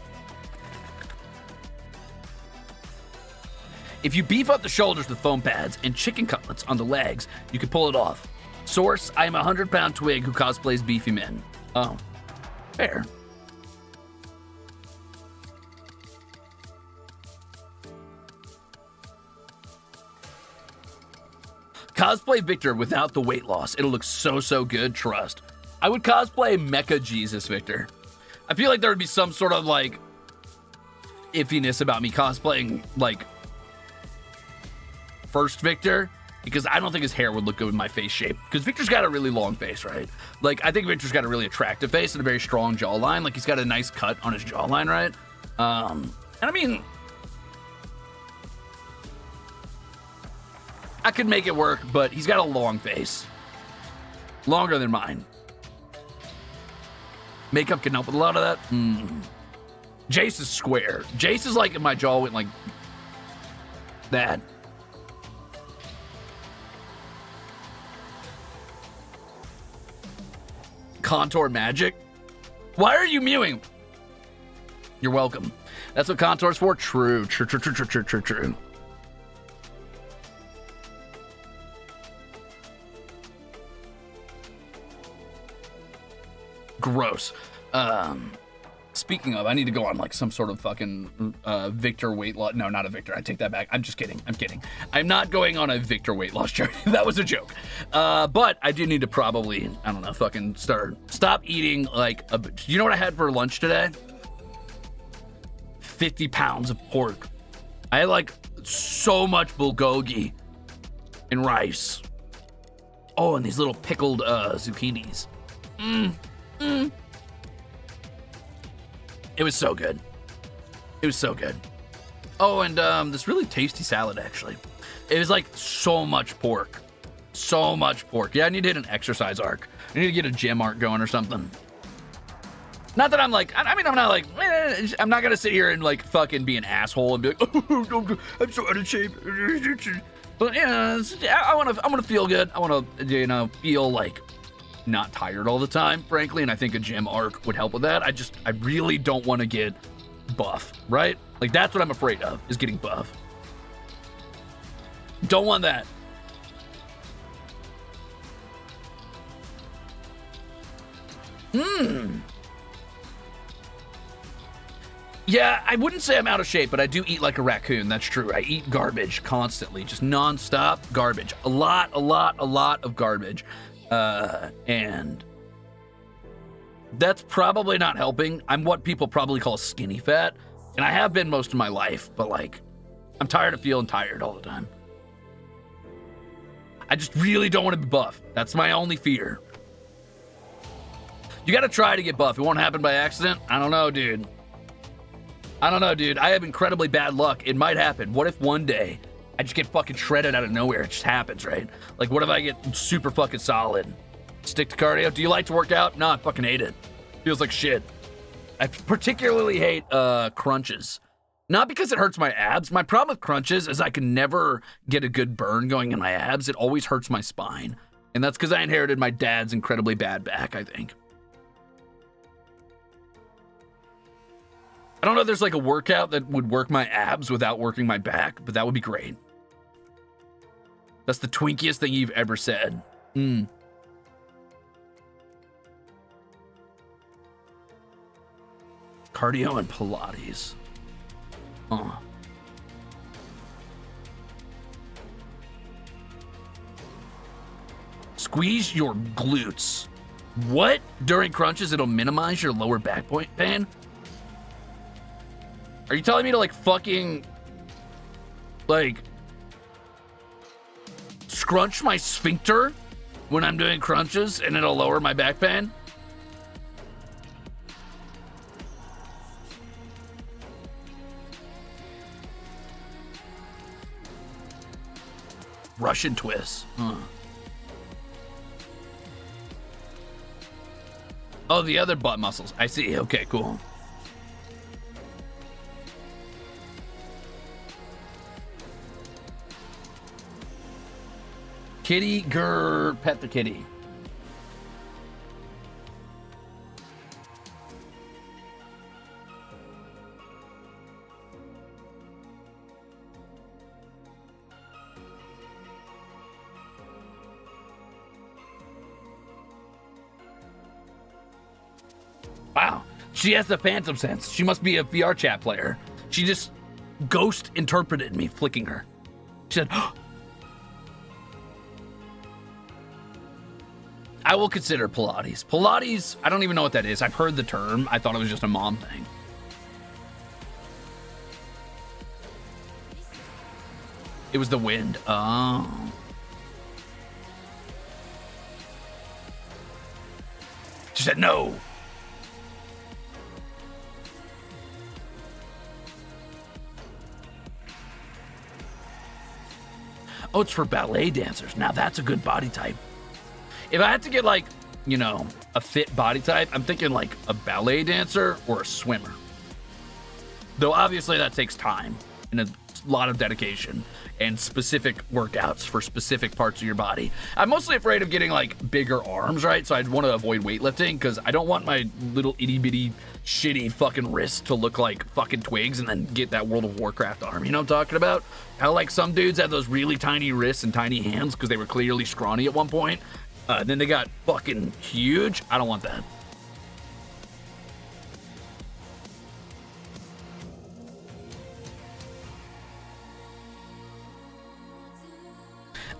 If you beef up the shoulders with foam pads and chicken cutlets on the legs, you can pull it off. Source, I am a 100-pound twig who cosplays beefy men. Oh, fair. Cosplay Victor without the weight loss. It'll look so good, trust. I would cosplay Mecha Jesus Victor. I feel like there would be some sort of like iffiness about me cosplaying like first Victor, because I don't think his hair would look good with my face shape, because Victor's got a really long face, right? Like, I think Victor's got a really attractive face and a very strong jawline. Like, he's got a nice cut on his jawline, right? And I mean, I could make it work, but he's got a long face. Longer than mine. Makeup can help with a lot of that. Jace is square. Jace is like if my jaw went like that. Contour magic? Why are you mewing? You're welcome. That's what contour's for? True. Gross. Speaking of, I need to go on like some sort of fucking Victor weight loss. No, not a Victor. I take that back. I'm just kidding. I'm kidding. I'm not going on a Victor weight loss journey. That was a joke. But I do need to probably, I don't know, fucking stop eating like a. You know what I had for lunch today? 50 pounds of pork. I had like so much bulgogi and rice. Oh, and these little pickled zucchinis. It was so good. It was so good. Oh, and this really tasty salad, actually. It was like so much pork. So much pork. Yeah, I need to hit an exercise arc. I need to get a gym arc going or something. Not that I'm like, I mean, I'm not like, I'm not gonna sit here and like fucking be an asshole and be like, oh, I'm so out of shape. But yeah, I wanna feel good. I wanna, feel like not tired all the time, frankly, and I think a gym arc would help with that. I really don't want to get buff, right? Like, that's what I'm afraid of, is getting buff. Don't want that. Yeah, I wouldn't say I'm out of shape, but I do eat like a raccoon. That's true. I eat garbage constantly, just non-stop garbage. A lot of garbage. And that's probably not helping. I'm what people probably call skinny fat, and I have been most of my life, but like, I'm tired of feeling tired all the time. I just really don't want to be buff. That's my only fear. You gotta try to get buff. It won't happen by accident. I don't know, dude. I have incredibly bad luck. It might happen. What if one day I just get fucking shredded out of nowhere? It just happens, right? Like, what if I get super fucking solid? Stick to cardio. Do you like to work out? No, I fucking hate it. Feels like shit. I particularly hate crunches. Not because it hurts my abs. My problem with crunches is I can never get a good burn going in my abs. It always hurts my spine. And that's because I inherited my dad's incredibly bad back, I think. I don't know if there's like a workout that would work my abs without working my back, but that would be great. That's the twinkiest thing you've ever said. Cardio and Pilates. Squeeze your glutes. What? During crunches, it'll minimize your lower back pain? Are you telling me to like fucking like scrunch my sphincter when I'm doing crunches and it'll lower my back pain? Russian twist. Oh, the other butt muscles. I see. Okay, cool. Kitty, grr, pet the kitty. Wow, she has the phantom sense. She must be a VR chat player. She just ghost interpreted me flicking her. She said, I will consider Pilates. Pilates, I don't even know what that is. I've heard the term. I thought it was just a mom thing. It was the wind. Oh. She said no. Oh, it's for ballet dancers. Now that's a good body type. If I had to get like, you know, a fit body type, I'm thinking like a ballet dancer or a swimmer. Though obviously that takes time and a lot of dedication and specific workouts for specific parts of your body. I'm mostly afraid of getting like bigger arms, right? So I'd want to avoid weightlifting because I don't want my little itty bitty shitty fucking wrists to look like fucking twigs and then get that World of Warcraft arm. You know what I'm talking about? How like some dudes have those really tiny wrists and tiny hands because they were clearly scrawny at one point. Then they got fucking huge. I don't want that.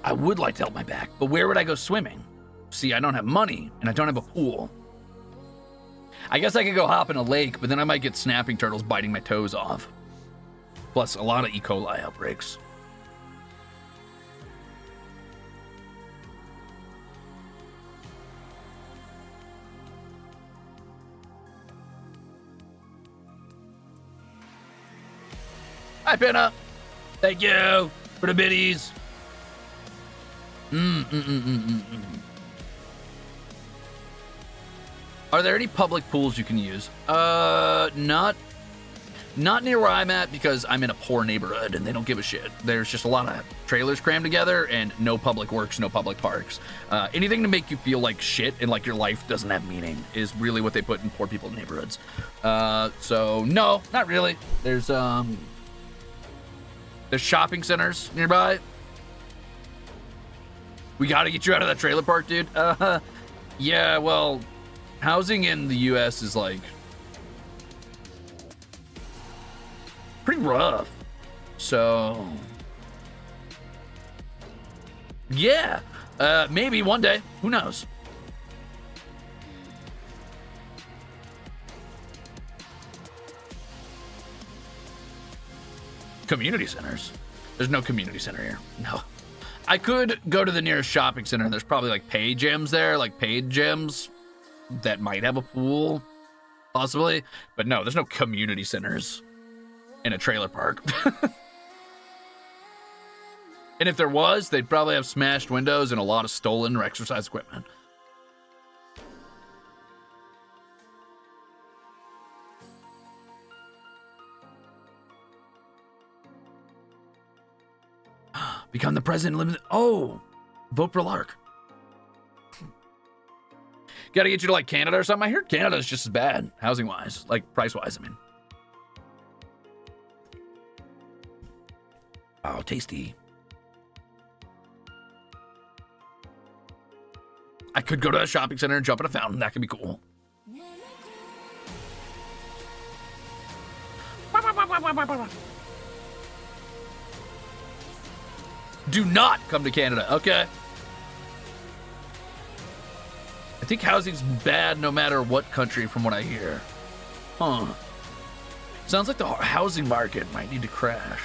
I would like to help my back, but where would I go swimming? See, I don't have money, and I don't have a pool. I guess I could go hop in a lake, but then I might get snapping turtles biting my toes off. Plus, a lot of E. coli outbreaks. Hi, Pinna. Thank you for the biddies. Are there any public pools you can use? Not near where I'm at because I'm in a poor neighborhood and they don't give a shit. There's just a lot of trailers crammed together and no public works, no public parks. Anything to make you feel like shit and like your life doesn't have meaning is really what they put in poor people's neighborhoods. So no, not really. There's shopping centers nearby. We gotta get you out of that trailer park, dude. Yeah, well, housing in the U.S. is like pretty rough. So yeah, maybe one day. Who knows? Community centers. There's no community center here. No. I could go to the nearest shopping center. There's probably like pay gyms there, like paid gyms that might have a pool, possibly. But no, there's no community centers in a trailer park. And if there was, they'd probably have smashed windows and a lot of stolen or exercise equipment. Become the president. Oh, vote for Lark. Got to get you to like Canada or something. I hear Canada's just as bad, housing wise, like price wise. I mean, oh, tasty. I could go to a shopping center and jump in a fountain. That could be cool. Do not come to Canada, okay? I think housing's bad no matter what country from what I hear. Huh. Sounds like the housing market might need to crash.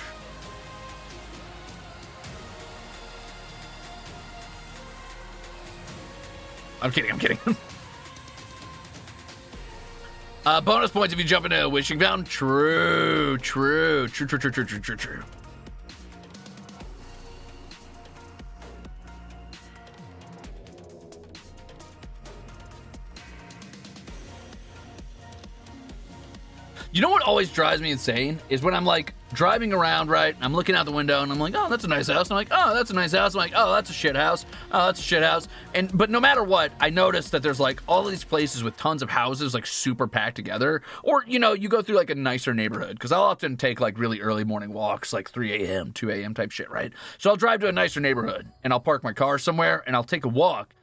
I'm kidding. Bonus points if you jump into a wishing fountain. True. You know what always drives me insane is when I'm like driving around, right? I'm looking out the window and I'm like, oh, that's a nice house. And I'm like, oh, that's a nice house. I'm like, oh, that's a shit house. Oh, that's a shit house. But no matter what, I notice that there's like all of these places with tons of houses like super packed together. Or, you know, you go through like a nicer neighborhood because I'll often take like really early morning walks, like 3 a.m., 2 a.m. type shit, right? So I'll drive to a nicer neighborhood and I'll park my car somewhere and I'll take a walk.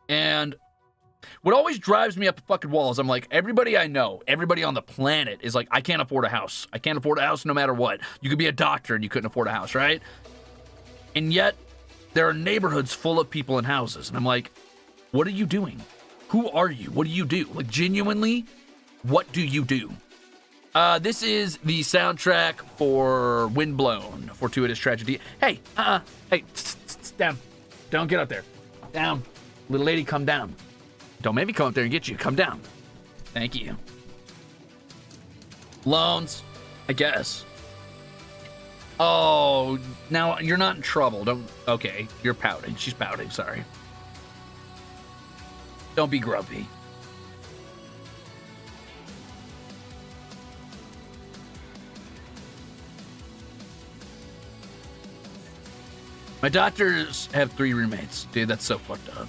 And what always drives me up the fucking wall is I'm like, everybody I know, everybody on the planet is like, I can't afford a house. I can't afford a house no matter what. You could be a doctor and you couldn't afford a house, right? And yet, there are neighborhoods full of people in houses. And I'm like, What are you doing? Who are you? What do you do? Like, genuinely, what do you do? This is the soundtrack for Windblown, Fortuitous Tragedy. Hey, hey, down. Don't get up there. Down. Little lady, come down. Don't make me come up there and get you. Come down. Thank you. Loans, I guess. Oh, now you're not in trouble. Don't. Okay, you're pouting. She's pouting. Sorry. Don't be grumpy. My doctors have 3 roommates. Dude, that's so fucked up.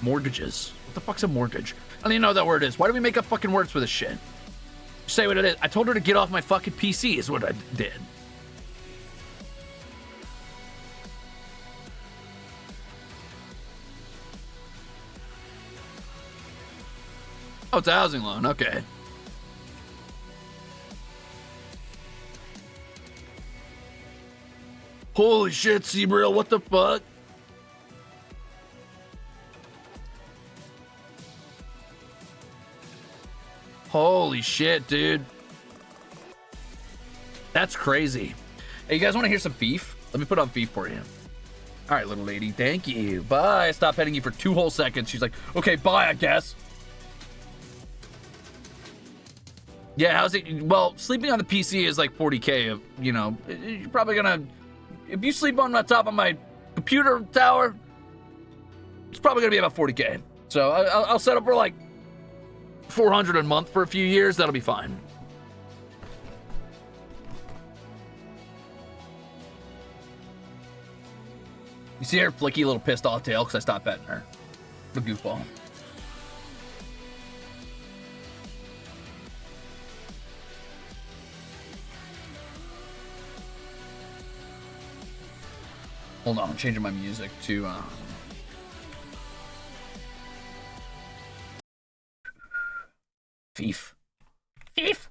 Mortgages. What the fuck's a mortgage? I don't even know what that word is. Why do we make up fucking words for this shit? Say what it is. I told her to get off my fucking PC is what I did. Oh, it's a housing loan. Okay. Holy shit, Seabrill, what the fuck? Holy shit, dude. That's crazy. Hey, you guys want to hear some beef? Let me put on beef for you. All right, little lady. Thank you. Bye. I stopped petting you for 2 whole seconds. She's like, okay, bye, I guess. Yeah, how's it? Well, sleeping on the PC is like 40K. You know, you're probably gonna... If you sleep on the top of my computer tower, it's probably gonna be about 40K. So I'll set up for like 400 a month for a few years. That'll be fine. You see her flicky little pissed off tail because I stopped petting her. The goofball. Hold on, I'm changing my music to Thief. Thief.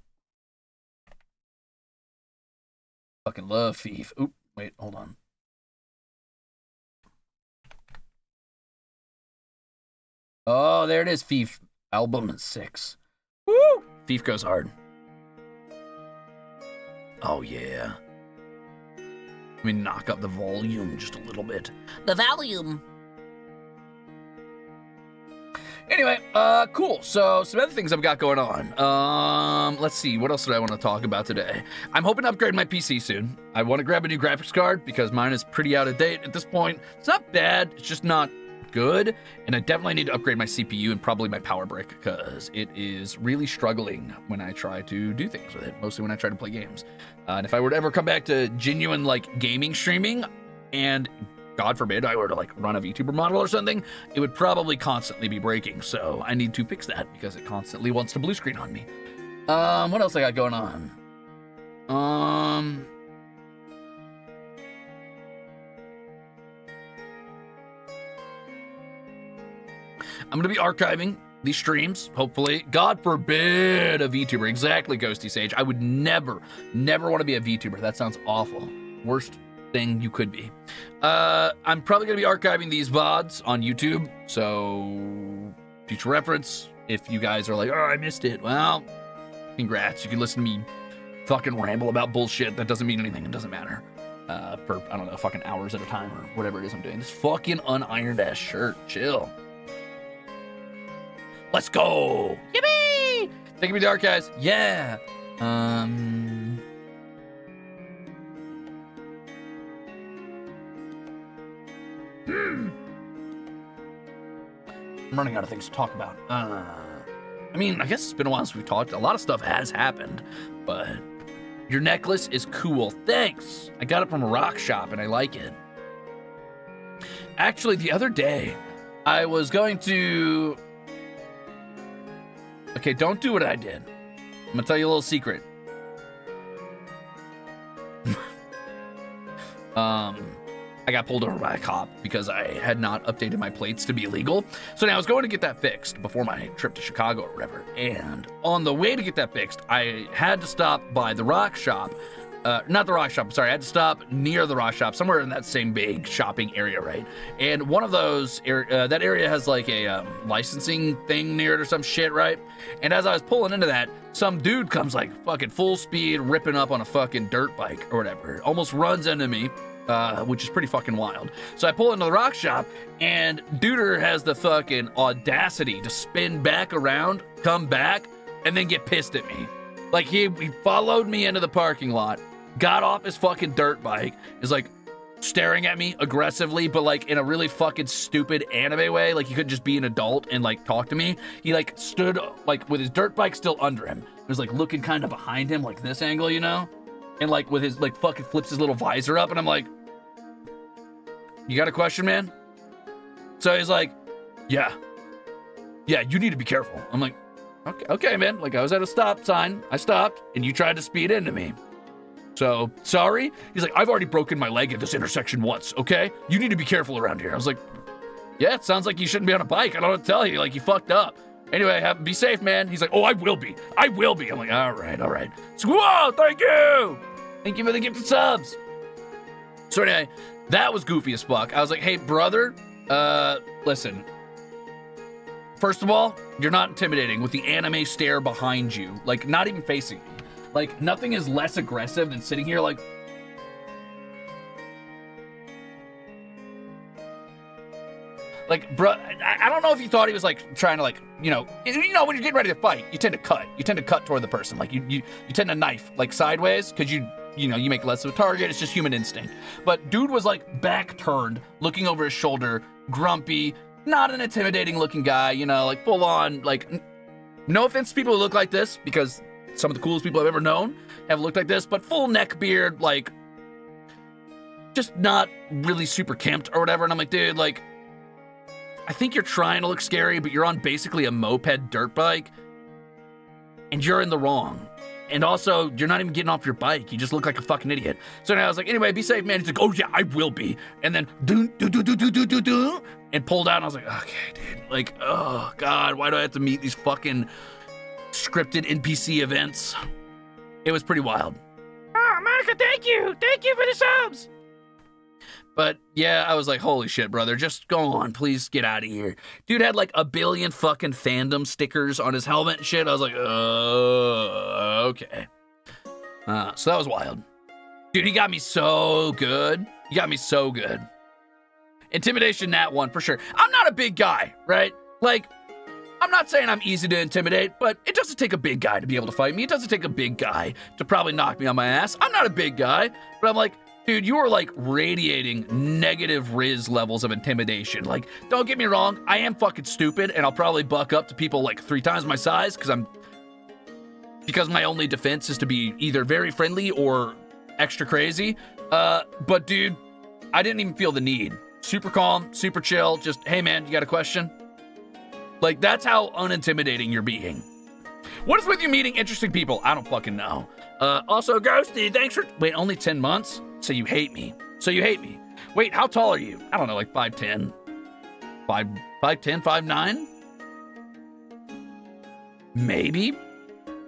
Fucking love Thief. Oop, wait, hold on. Oh, there it is, Thief. Album 6. Woo! Thief goes hard. Oh, yeah. Let me knock up the volume just a little bit. The volume. Anyway, cool. So, some other things I've got going on. Let's see. What else did I want to talk about today? I'm hoping to upgrade my PC soon. I want to grab a new graphics card because mine is pretty out of date at this point. It's not bad. It's just not good. And I definitely need to upgrade my CPU and probably my power brick because it is really struggling when I try to do things with it. Mostly when I try to play games. And if I were to ever come back to genuine, like, gaming streaming and... God forbid I were to like run a VTuber model or something, it would probably constantly be breaking. So I need to fix that because it constantly wants to blue screen on me. What else I got going on? I'm gonna be archiving these streams, hopefully. God forbid a VTuber. Exactly, Ghosty Sage. I would never want to be a VTuber. That sounds awful. Worst thing you could be. I'm probably going to be archiving these VODs on YouTube, so future reference, if you guys are like, oh, I missed it, well, congrats. You can listen to me fucking ramble about bullshit that doesn't mean anything. It doesn't matter. For, I don't know, fucking hours at a time or whatever it is I'm doing. This fucking unironed ass shirt. Chill. Let's go. Yippee! Take me dark, guys. Yeah. I'm running out of things to talk about. I mean, I guess it's been a while since we've talked. A lot of stuff has happened, but your necklace is cool. Thanks. I got it from a rock shop and I like it. Actually, the other day, I was going to... Okay, don't do what I did. I'm gonna tell you a little secret. I got pulled over by a cop because I had not updated my plates to be legal. So now I was going to get that fixed before my trip to Chicago or whatever. And on the way to get that fixed, I had to stop by the rock shop not the rock shop, sorry. I had to stop near the rock shop, somewhere in that same big shopping area, right? And one of those, that area has like a licensing thing near it or some shit, right? And as I was pulling into that, some dude comes like fucking full speed, ripping up on a fucking dirt bike or whatever. Almost runs into me, which is pretty fucking wild. So I pull into the rock shop, and Duder has the fucking audacity to spin back around, come back, and then get pissed at me. Like, he followed me into the parking lot, got off his fucking dirt bike, is like staring at me aggressively, but like in a really fucking stupid anime way. Like, he couldn't just be an adult and like talk to me. He like stood like with his dirt bike still under him. He was like looking kind of behind him, like this angle, you know? And like with his like fucking flips his little visor up, and I'm like, you got a question, man? So he's like, yeah, you need to be careful. I'm like, okay, man. Like, I was at a stop sign. I stopped, and you tried to speed into me. So, sorry? He's like, I've already broken my leg at this intersection once, okay? You need to be careful around here. I was like, yeah, it sounds like you shouldn't be on a bike. I don't know what to tell you. Like, you fucked up. Anyway, be safe, man. He's like, oh, I will be. I'm like, all right. So, whoa, thank you. Thank you for the gifted subs. So anyway, that was goofy as fuck. I was like, hey, brother, listen. First of all, you're not intimidating with the anime stare behind you. Like, not even facing me. Like, nothing is less aggressive than sitting here like... Like, bro, I don't know if you thought he was, like, trying to, like, you know, when you're getting ready to fight, you tend to cut. You tend to cut toward the person. Like, you tend to knife, like, sideways, because you make less of a target. It's just human instinct. But dude was, like, back turned, looking over his shoulder, grumpy, not an intimidating looking guy, you know, like full on, like, no offense to people who look like this, because some of the coolest people I've ever known have looked like this, but full neck beard, like, just not really super kempt or whatever. And I'm like, dude, like, I think you're trying to look scary, but you're on basically a moped dirt bike, and you're in the wrong. And also, you're not even getting off your bike. You just look like a fucking idiot. So now I was like, anyway, be safe, man. He's like, oh yeah, I will be. And then, and pulled out, and I was like, okay, dude. Like, oh, God, why do I have to meet these fucking scripted NPC events? It was pretty wild. Oh, Monica, thank you. Thank you for the subs. But yeah, I was like, holy shit, brother, just go on, please get out of here. Dude had like 1 billion fucking fandom stickers on his helmet and shit. I was like, oh, okay. So that was wild. Dude, he got me so good. Intimidation, that one, for sure. I'm not a big guy, right? Like, I'm not saying I'm easy to intimidate, but it doesn't take a big guy to be able to fight me. It doesn't take a big guy to probably knock me on my ass. I'm not a big guy, but I'm like, dude, you are like radiating negative Riz levels of intimidation. Like, don't get me wrong, I am fucking stupid, and I'll probably buck up to people like 3 times my size because my only defense is to be either very friendly or extra crazy. But dude, I didn't even feel the need. Super calm, super chill, just, hey man, you got a question? Like, that's how unintimidating you're being. What is with you meeting interesting people? I don't fucking know. Also, Ghosty, thanks for... Wait, only 10 months? So you hate me. Wait, how tall are you? I don't know, like 5'10". 5'10", 5'9"? Maybe?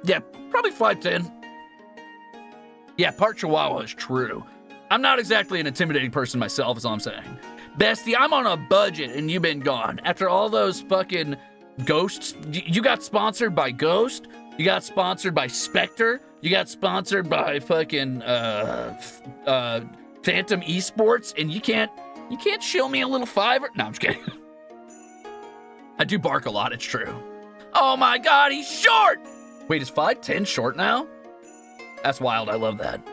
Yeah, probably 5'10". Yeah, part Chihuahua is true. I'm not exactly an intimidating person myself, is all I'm saying. Bestie, I'm on a budget and you've been gone. After all those fucking ghosts, you got sponsored by Ghost, you got sponsored by Spectre, you got sponsored by fucking Phantom Esports, and you can't shill me a little $5? No, I'm just kidding. I do bark a lot, it's true. Oh my God, he's short! Wait, is 5'10" short now? That's wild, I love that.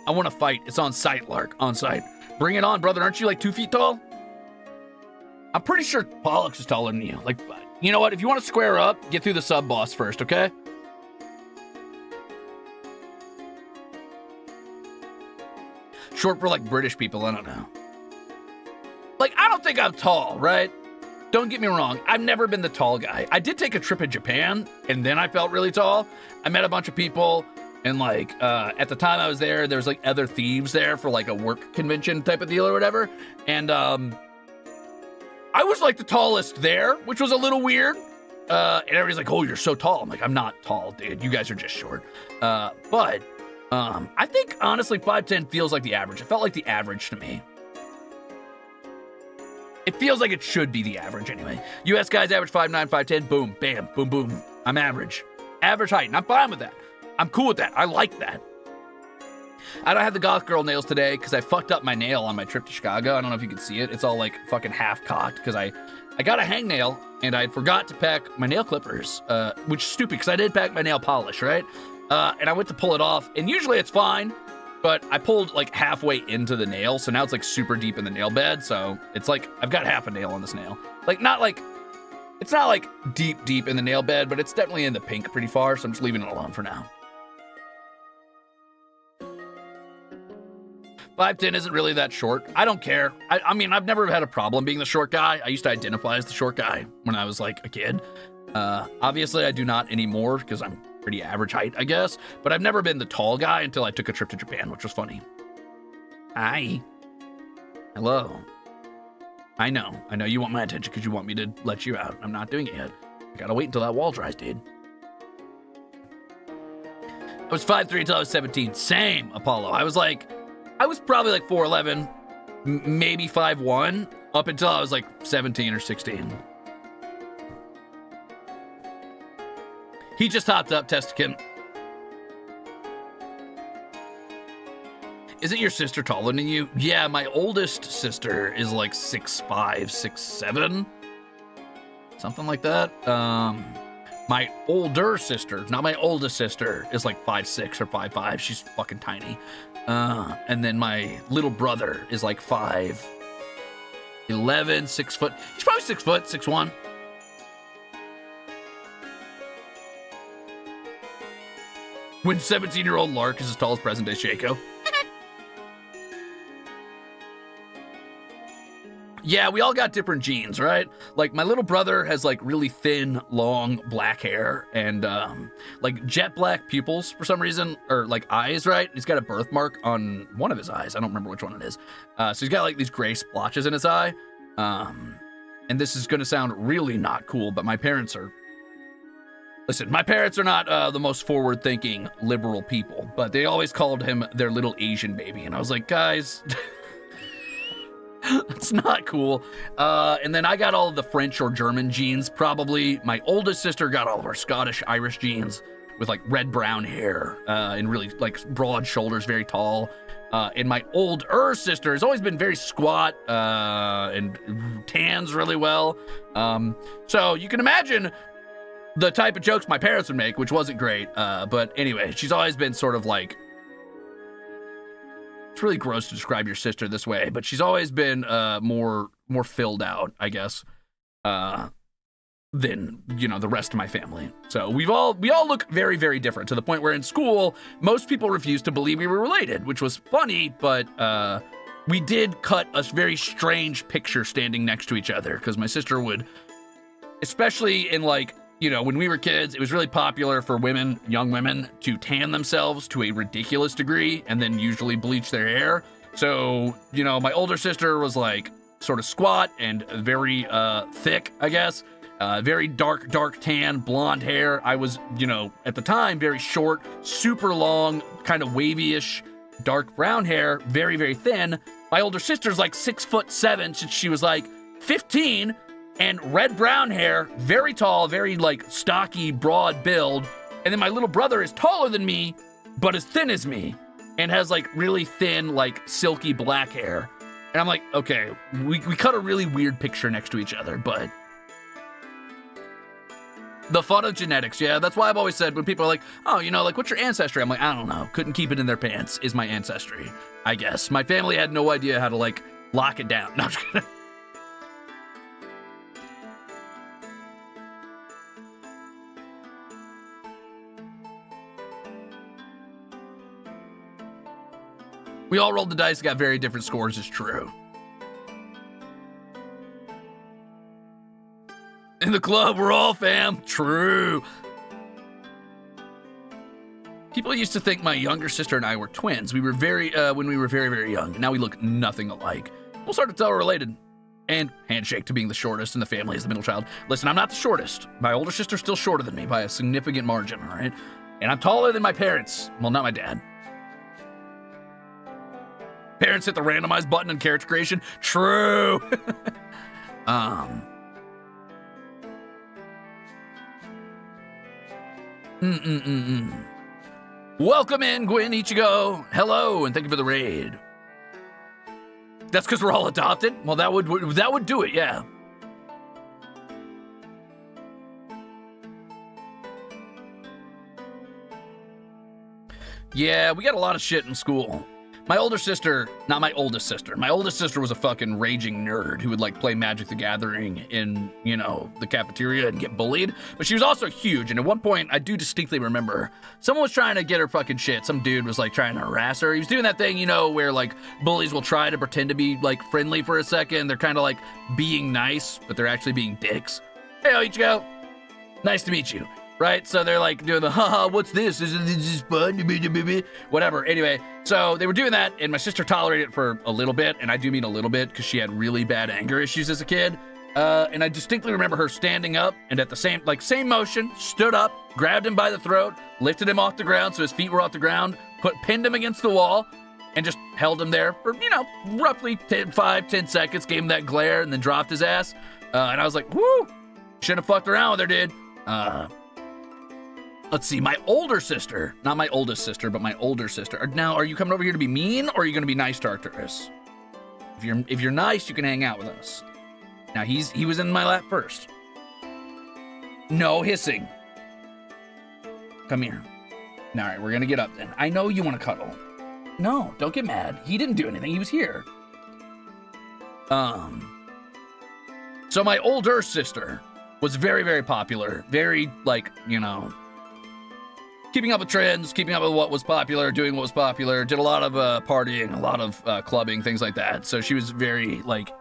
I want to fight. It's on site, Lark. On site. Bring it on, brother. Aren't you like 2 feet tall? I'm pretty sure Pollux is taller than you. Like, you know what? If you want to square up, get through the sub boss first, okay? Short for like British people. I don't know. Like, I don't think I'm tall, right? Don't get me wrong. I've never been the tall guy. I did take a trip in Japan, and then I felt really tall. I met a bunch of people. And like, at the time I was there was like other thieves there for like a work convention type of deal or whatever. And I was like the tallest there, which was a little weird. and everybody's like, oh, you're so tall. I'm like, I'm not tall, dude. You guys are just short. But I think, honestly, 5'10 feels like the average. It felt like the average to me. It feels like it should be the average anyway. US guys average 5'9", 5'10, boom, bam, boom, boom. I'm average. Average height, and I'm fine with that. I'm cool with that. I like that. I don't have the goth girl nails today because I fucked up my nail on my trip to Chicago. I don't know if you can see it. It's all like fucking half cocked because I got a hangnail and I forgot to pack my nail clippers, which is stupid because I did pack my nail polish, right? And I went to pull it off, and usually it's fine, but I pulled like halfway into the nail, so now it's like super deep in the nail bed, so it's like I've got half a nail on this nail. Like, it's not like deep in the nail bed, but it's definitely in the pink pretty far, so I'm just leaving it alone for now. 5'10 isn't really that short. I don't care. I mean, I've never had a problem being the short guy. I used to identify as the short guy when I was like a kid. Obviously, I do not anymore because I'm pretty average height, I guess. But I've never been the tall guy until I took a trip to Japan, which was funny. Hi. Hello. I know you want my attention because you want me to let you out. I'm not doing it yet. I gotta wait until that wall dries, dude. I was 5'3 until I was 17. Same, Apollo. I was probably like 4'11", maybe 5'1", up until I was like 17 or 16. He just hopped up, Testican. Isn't your sister taller than you? Yeah, my oldest sister is like 6'5", 6'7", something like that. My older sister, not my oldest sister, is like 5'6" or 5'5". She's fucking tiny. And then my little brother is like 5'11", 6 foot. He's probably 6 foot, 6'1". When 17-year-old Lark is as tall as present-day Shaco. Yeah, we all got different genes, right? Like, my little brother has, like, really thin, long, black hair and, like, jet black pupils for some reason, or, like, eyes, right? He's got a birthmark on one of his eyes. I don't remember which one it is. So he's got, like, these gray splotches in his eye. And this is going to sound really not cool, but my parents are... Listen, my parents are not the most forward-thinking liberal people, but they always called him their little Asian baby. And I was like, guys... That's not cool. And then I got all of the French or German genes, probably. My oldest sister got all of our Scottish, Irish genes with like red-brown hair and really like broad shoulders, very tall. And my older sister has always been very squat and tans really well. So you can imagine the type of jokes my parents would make, which wasn't great. But anyway, she's always been sort of like, it's really gross to describe your sister this way, but she's always been more filled out, I guess, than, you know, the rest of my family. So we all look very, very different, to the point where in school, most people refused to believe we were related, which was funny, but we did cut a very strange picture standing next to each other, because my sister would, especially in like, you know, when we were kids, it was really popular for women, young women, to tan themselves to a ridiculous degree and then usually bleach their hair. So, you know, my older sister was like sort of squat and very thick, I guess. Very dark tan, blonde hair. I was, you know, at the time, very short, super long, kind of wavy-ish, dark brown hair, very, very thin. My older sister's like 6'7" since she was like 15. And red-brown hair, very tall, very, like, stocky, broad build. And then my little brother is taller than me, but as thin as me. And has, like, really thin, like, silky black hair. And I'm like, okay, we cut a really weird picture next to each other, but... The fun of genetics, yeah, that's why I've always said when people are like, oh, you know, like, what's your ancestry? I'm like, I don't know. Couldn't keep it in their pants is my ancestry, I guess. My family had no idea how to, like, lock it down. No, I'm just kidding. We all rolled the dice, got very different scores, is true. In the club, we're all fam. True. People used to think my younger sister and I were twins. We were when we were very, very young. Now we look nothing alike. We'll start to tell we're related. And handshake to being the shortest in the family as the middle child. Listen, I'm not the shortest. My older sister's still shorter than me by a significant margin, all right? And I'm taller than my parents. Well, not my dad. Parents hit the randomize button in character creation. True. Welcome in, Gwen Ichigo. Hello, and thank you for the raid. That's because we're all adopted? Well, that would do it, yeah. Yeah, we got a lot of shit in school. My older sister, not my oldest sister. My oldest sister was a fucking raging nerd who would like play Magic the Gathering in, you know, the cafeteria and get bullied. But she was also huge. And at one point, I do distinctly remember someone was trying to get her fucking shit. Some dude was like trying to harass her. He was doing that thing, you know, where like bullies will try to pretend to be like friendly for a second. They're kind of like being nice, but they're actually being dicks. Hey, Ichigo. Nice to meet you. Right? So they're like doing the, haha, what's this? Isn't this fun? Whatever. Anyway, so they were doing that, and my sister tolerated it for a little bit, and I do mean a little bit because she had really bad anger issues as a kid. And I distinctly remember her standing up and at the same motion, stood up, grabbed him by the throat, lifted him off the ground so his feet were off the ground, pinned him against the wall, and just held him there for, you know, roughly 5-10 seconds, gave him that glare, and then dropped his ass. And I was like, whoo, shouldn't have fucked around with her, dude. Let's see, my older sister, not my oldest sister, but my older sister. Now, are you coming over here to be mean, or are you going to be nice to Arcturus? If you're nice, you can hang out with us. Now, he was in my lap first. No hissing. Come here. All right, we're going to get up then. I know you want to cuddle. No, don't get mad. He didn't do anything. He was here. So my older sister was very, very popular. Very, like, you know, keeping up with trends, keeping up with what was popular, doing what was popular, did a lot of partying, a lot of clubbing, things like that. So she was very, like,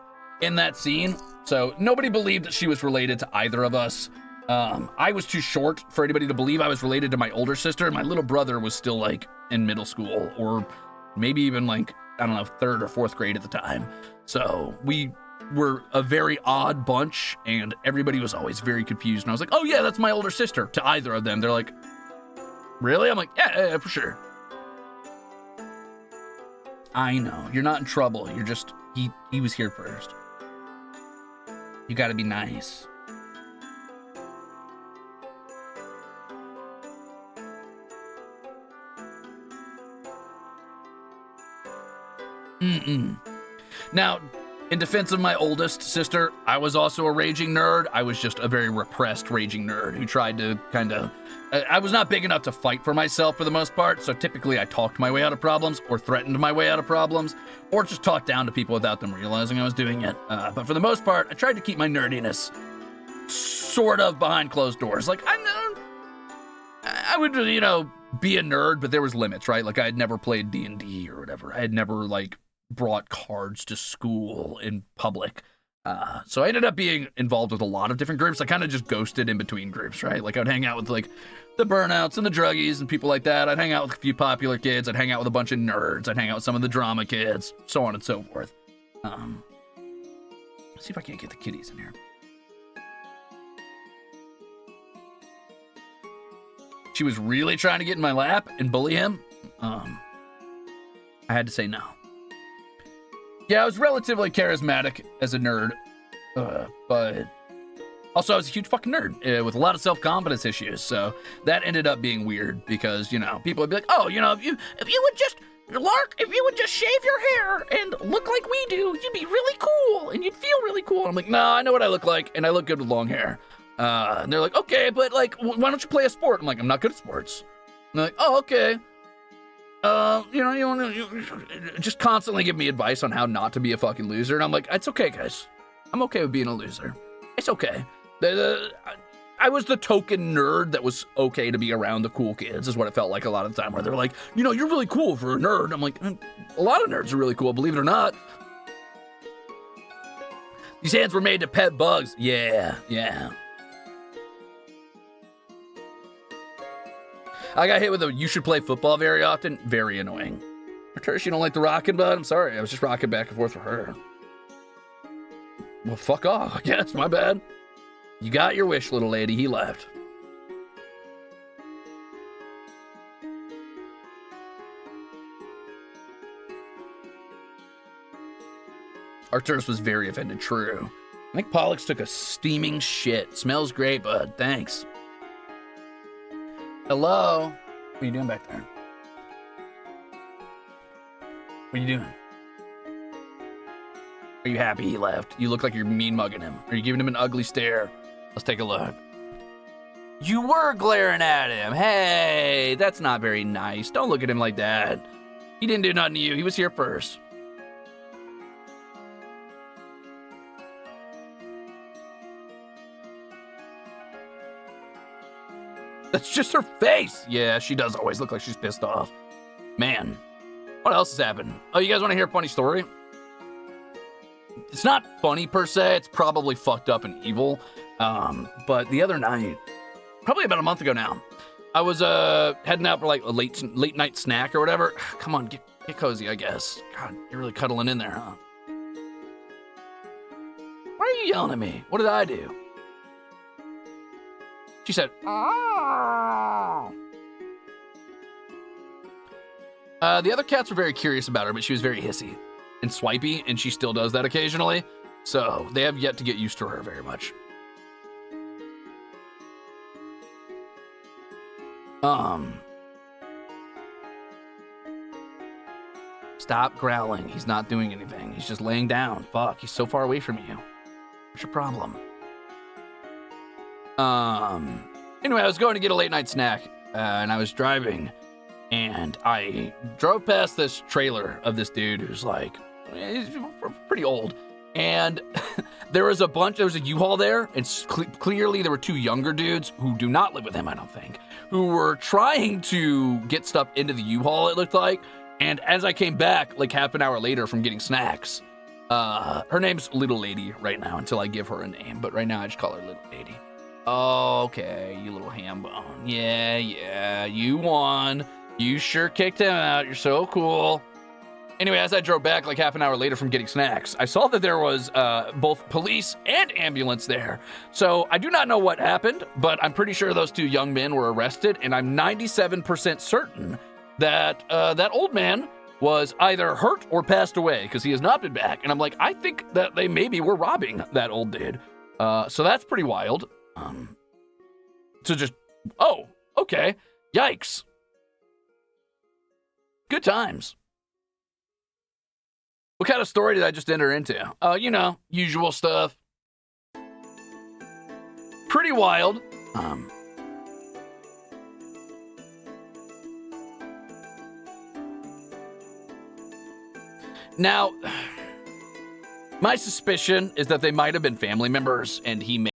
in that scene. So nobody believed that she was related to either of us. I was too short for anybody to believe I was related to my older sister. My little brother was still, like, in middle school, or maybe even, like, I don't know, 3rd or 4th grade at the time. So we were a very odd bunch, and everybody was always very confused. And I was like, oh, yeah, that's my older sister, to either of them. They're like, really? I'm like, yeah, for sure. I know. You're not in trouble. You're just, he was here first. You gotta be nice. Now, in defense of my oldest sister, I was also a raging nerd. I was just a very repressed raging nerd who tried to kind of... I was not big enough to fight for myself for the most part, so typically I talked my way out of problems, or threatened my way out of problems, or just talked down to people without them realizing I was doing it. But for the most part, I tried to keep my nerdiness sort of behind closed doors. Like, I would, you know, be a nerd, but there was limits, right? Like, I had never played D&D or whatever. I had never, like, brought cards to school in public. So I ended up being involved with a lot of different groups. I kind of just ghosted in between groups, right? Like, I would hang out with, like, the burnouts and the druggies and people like that. I'd hang out with a few popular kids. I'd hang out with a bunch of nerds. I'd hang out with some of the drama kids, so on and so forth. Let's see if I can't get the kitties in here. She was really trying to get in my lap and bully him. I had to say no. Yeah, I was relatively charismatic as a nerd, but also I was a huge fucking nerd with a lot of self-confidence issues, so that ended up being weird because, you know, people would be like, oh, you know, if you would just, Lark, if you would just shave your hair and look like we do, you'd be really cool, and you'd feel really cool. And I'm like, no, I know what I look like, and I look good with long hair. And they're like, okay, but, like, why don't you play a sport? I'm like, I'm not good at sports. And they're like, oh, okay. You know, you just constantly give me advice on how not to be a fucking loser. And I'm like, it's okay, guys. I'm okay with being a loser. It's okay. I was the token nerd that was okay to be around the cool kids, is what it felt like a lot of the time, where they're like, you know, you're really cool for a nerd. I'm like, a lot of nerds are really cool, believe it or not. These hands were made to pet bugs. Yeah. I got hit with a you should play football very often. Very annoying. Arcturus, you don't like the rocking, bud? I'm sorry. I was just rocking back and forth for her. Well, fuck off, I guess. My bad. You got your wish, little lady. He left. Arcturus was very offended. True. I think Pollux took a steaming shit. Smells great, bud. Thanks. Hello? What are you doing back there? What are you doing? Are you happy he left? You look like you're mean mugging him. Are you giving him an ugly stare? Let's take a look. You were glaring at him. Hey, that's not very nice. Don't look at him like that. He didn't do nothing to you. He was here first. That's just her face. Yeah, she does always look like she's pissed off. Man, what else has happened? Oh, you guys want to hear a funny story? It's not funny per se. It's probably fucked up and evil. But the other night, probably about a month ago now, I was heading out for like a late night snack or whatever. Come on, get cozy, I guess. God, you're really cuddling in there, huh? Why are you yelling at me? What did I do? She said, oh. The other cats were very curious about her, but she was very hissy and swipey, and she still does that occasionally. So they have yet to get used to her very much. Stop growling. He's not doing anything. He's just laying down. Fuck, he's so far away from you. What's your problem? Anyway, I was going to get a late night snack, and I was driving, and I drove past this trailer of this dude who's like, he's pretty old, and there was a U-Haul there, and clearly there were two younger dudes who do not live with him, I don't think, who were trying to get stuff into the U-Haul, it looked like, and as I came back, like half an hour later from getting snacks, her name's Little Lady right now until I give her a name, but right now I just call her Little Lady. Okay, you little ham bone. Yeah, you won. You sure kicked him out. You're so cool. Anyway, as I drove back like half an hour later from getting snacks, I saw that there was both police and ambulance there. So I do not know what happened, but I'm pretty sure those two young men were arrested, and I'm 97% certain that that old man was either hurt or passed away because he has not been back. And I'm like, I think that they maybe were robbing that old dude. So that's pretty wild. Oh, okay. Yikes. Good times. What kind of story did I just enter into? Usual stuff. Pretty wild. Now, my suspicion is that they might have been family members, and he may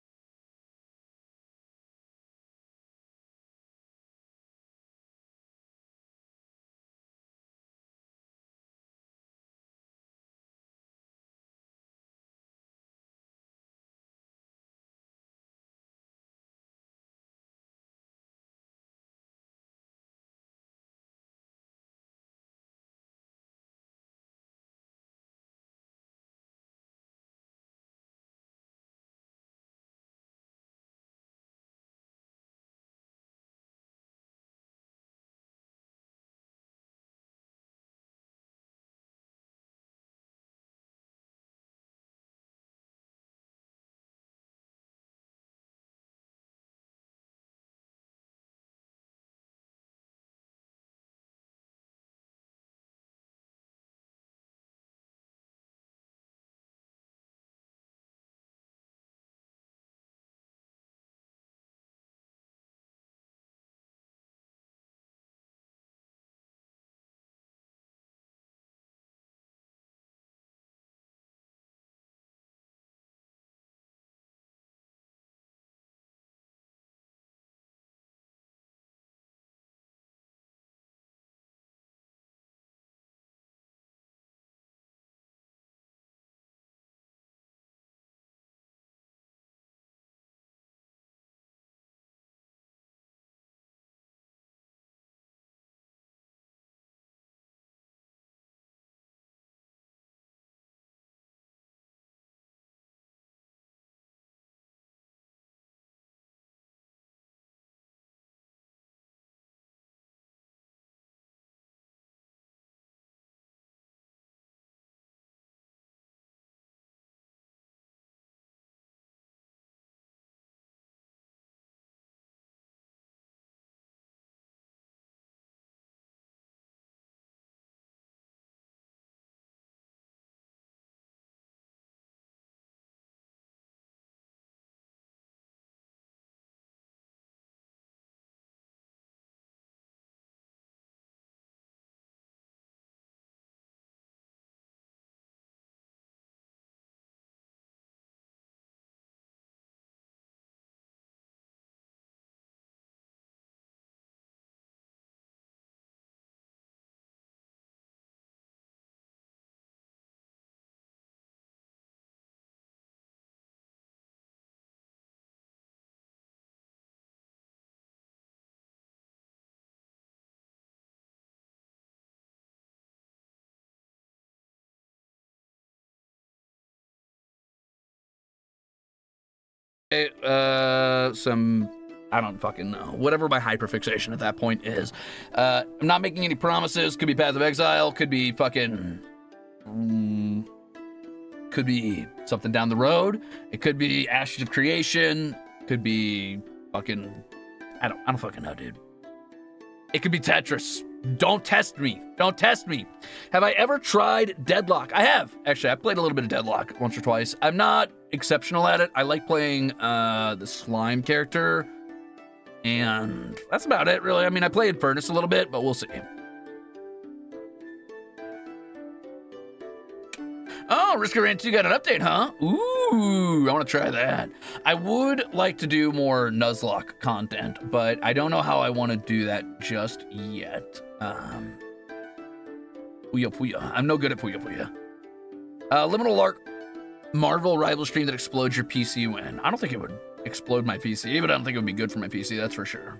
some, I don't fucking know, whatever my hyperfixation at that point is. I'm not making any promises. Could be Path of Exile, could be fucking, could be something down the road. It could be Ashes of Creation, could be fucking, I don't fucking know, dude. It could be Tetris. Don't test me. Don't test me. Have I ever tried Deadlock? I have. Actually, I played a little bit of Deadlock once or twice. I'm not exceptional at it. I like playing the slime character. And that's about it, really. I mean, I played Furnace a little bit, but we'll see. Oh, Risk of Rain 2 got an update, huh? Ooh, I want to try that. I would like to do more Nuzlocke content, but I don't know how I want to do that just yet. Puya Puya. I'm no good at Puya Puya. Liminal Lark, Marvel rival stream that explodes your PC win. I don't think it would explode my PC, but I don't think it would be good for my PC, that's for sure.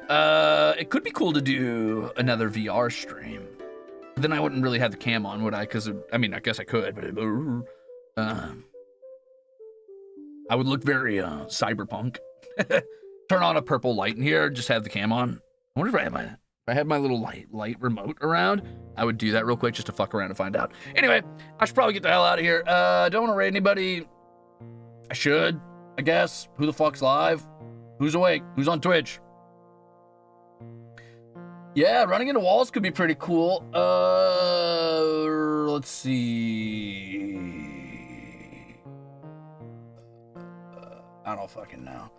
It could be cool to do another VR stream. Then I wouldn't really have the cam on, would I? Because, I mean, I guess I could, but I would look very cyberpunk. Turn on a purple light in here, just have the cam on. I wonder if I had my little light remote around, I would do that real quick just to fuck around and find out. Anyway, I should probably get the hell out of here. Don't want to raid anybody. I should, I guess. Who the fuck's live? Who's awake? Who's on Twitch? Yeah, running into walls could be pretty cool. Let's see. I don't fucking know.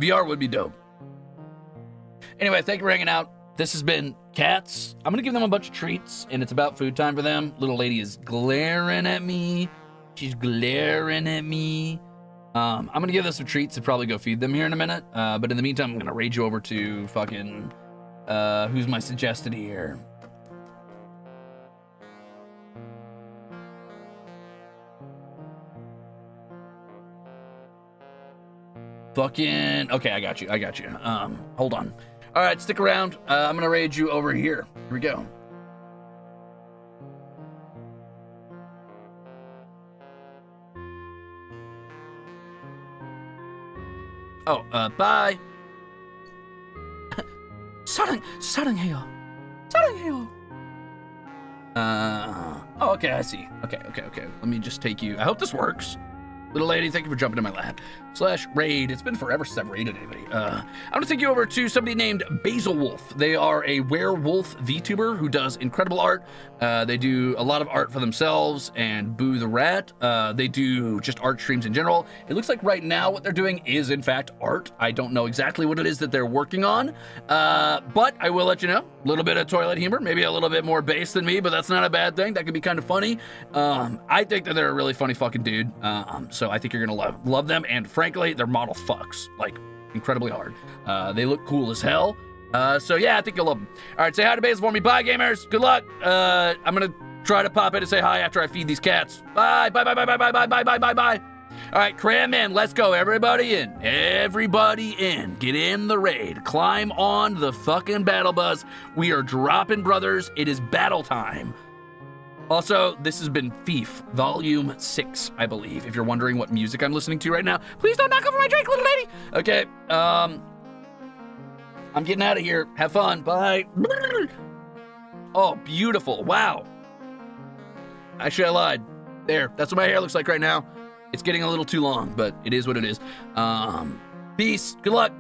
VR would be dope. Anyway, thank you for hanging out. This has been Cats. I'm gonna give them a bunch of treats, and it's about food time for them. Little lady is glaring at me. She's glaring at me. I'm gonna give them some treats and probably go feed them here in a minute. But in the meantime, I'm gonna raid you over to fucking, who's my suggested here? Fucking, okay, I got you. Hold on. All right, stick around. I'm gonna raid you over here. Here we go. Oh, bye. 사랑해요. Oh, okay, I see. Okay. Let me just take you. I hope this works. Little lady, thank you for jumping in my lap. /raid. It's been forever since I've raided anybody. I'm gonna take you over to somebody named Basil Wolf. They are a werewolf VTuber who does incredible art. They do a lot of art for themselves and Boo the Rat. They do just art streams in general. It looks like right now what they're doing is in fact art. I don't know exactly what it is that they're working on, but I will let you know. A little bit of toilet humor, maybe a little bit more bass than me, but that's not a bad thing. That could be kind of funny. I think that they're a really funny fucking dude. So I think you're gonna love them, and frankly, their model fucks like incredibly hard. They look cool as hell. So yeah, I think you'll love them. All right, say hi to Basil for me. Bye, gamers. Good luck. I'm gonna try to pop in and say hi after I feed these cats. Bye. All right, cram in. Let's go. Everybody in. Get in the raid. Climb on the fucking battle bus. We are dropping brothers. It is battle time. Also, this has been Thief, Volume 6, I believe. If you're wondering what music I'm listening to right now, please don't knock over my drink, little lady. Okay, I'm getting out of here. Have fun. Bye. Oh, beautiful. Wow. Actually, I lied. There, that's what my hair looks like right now. It's getting a little too long, but it is what it is. Peace. Good luck.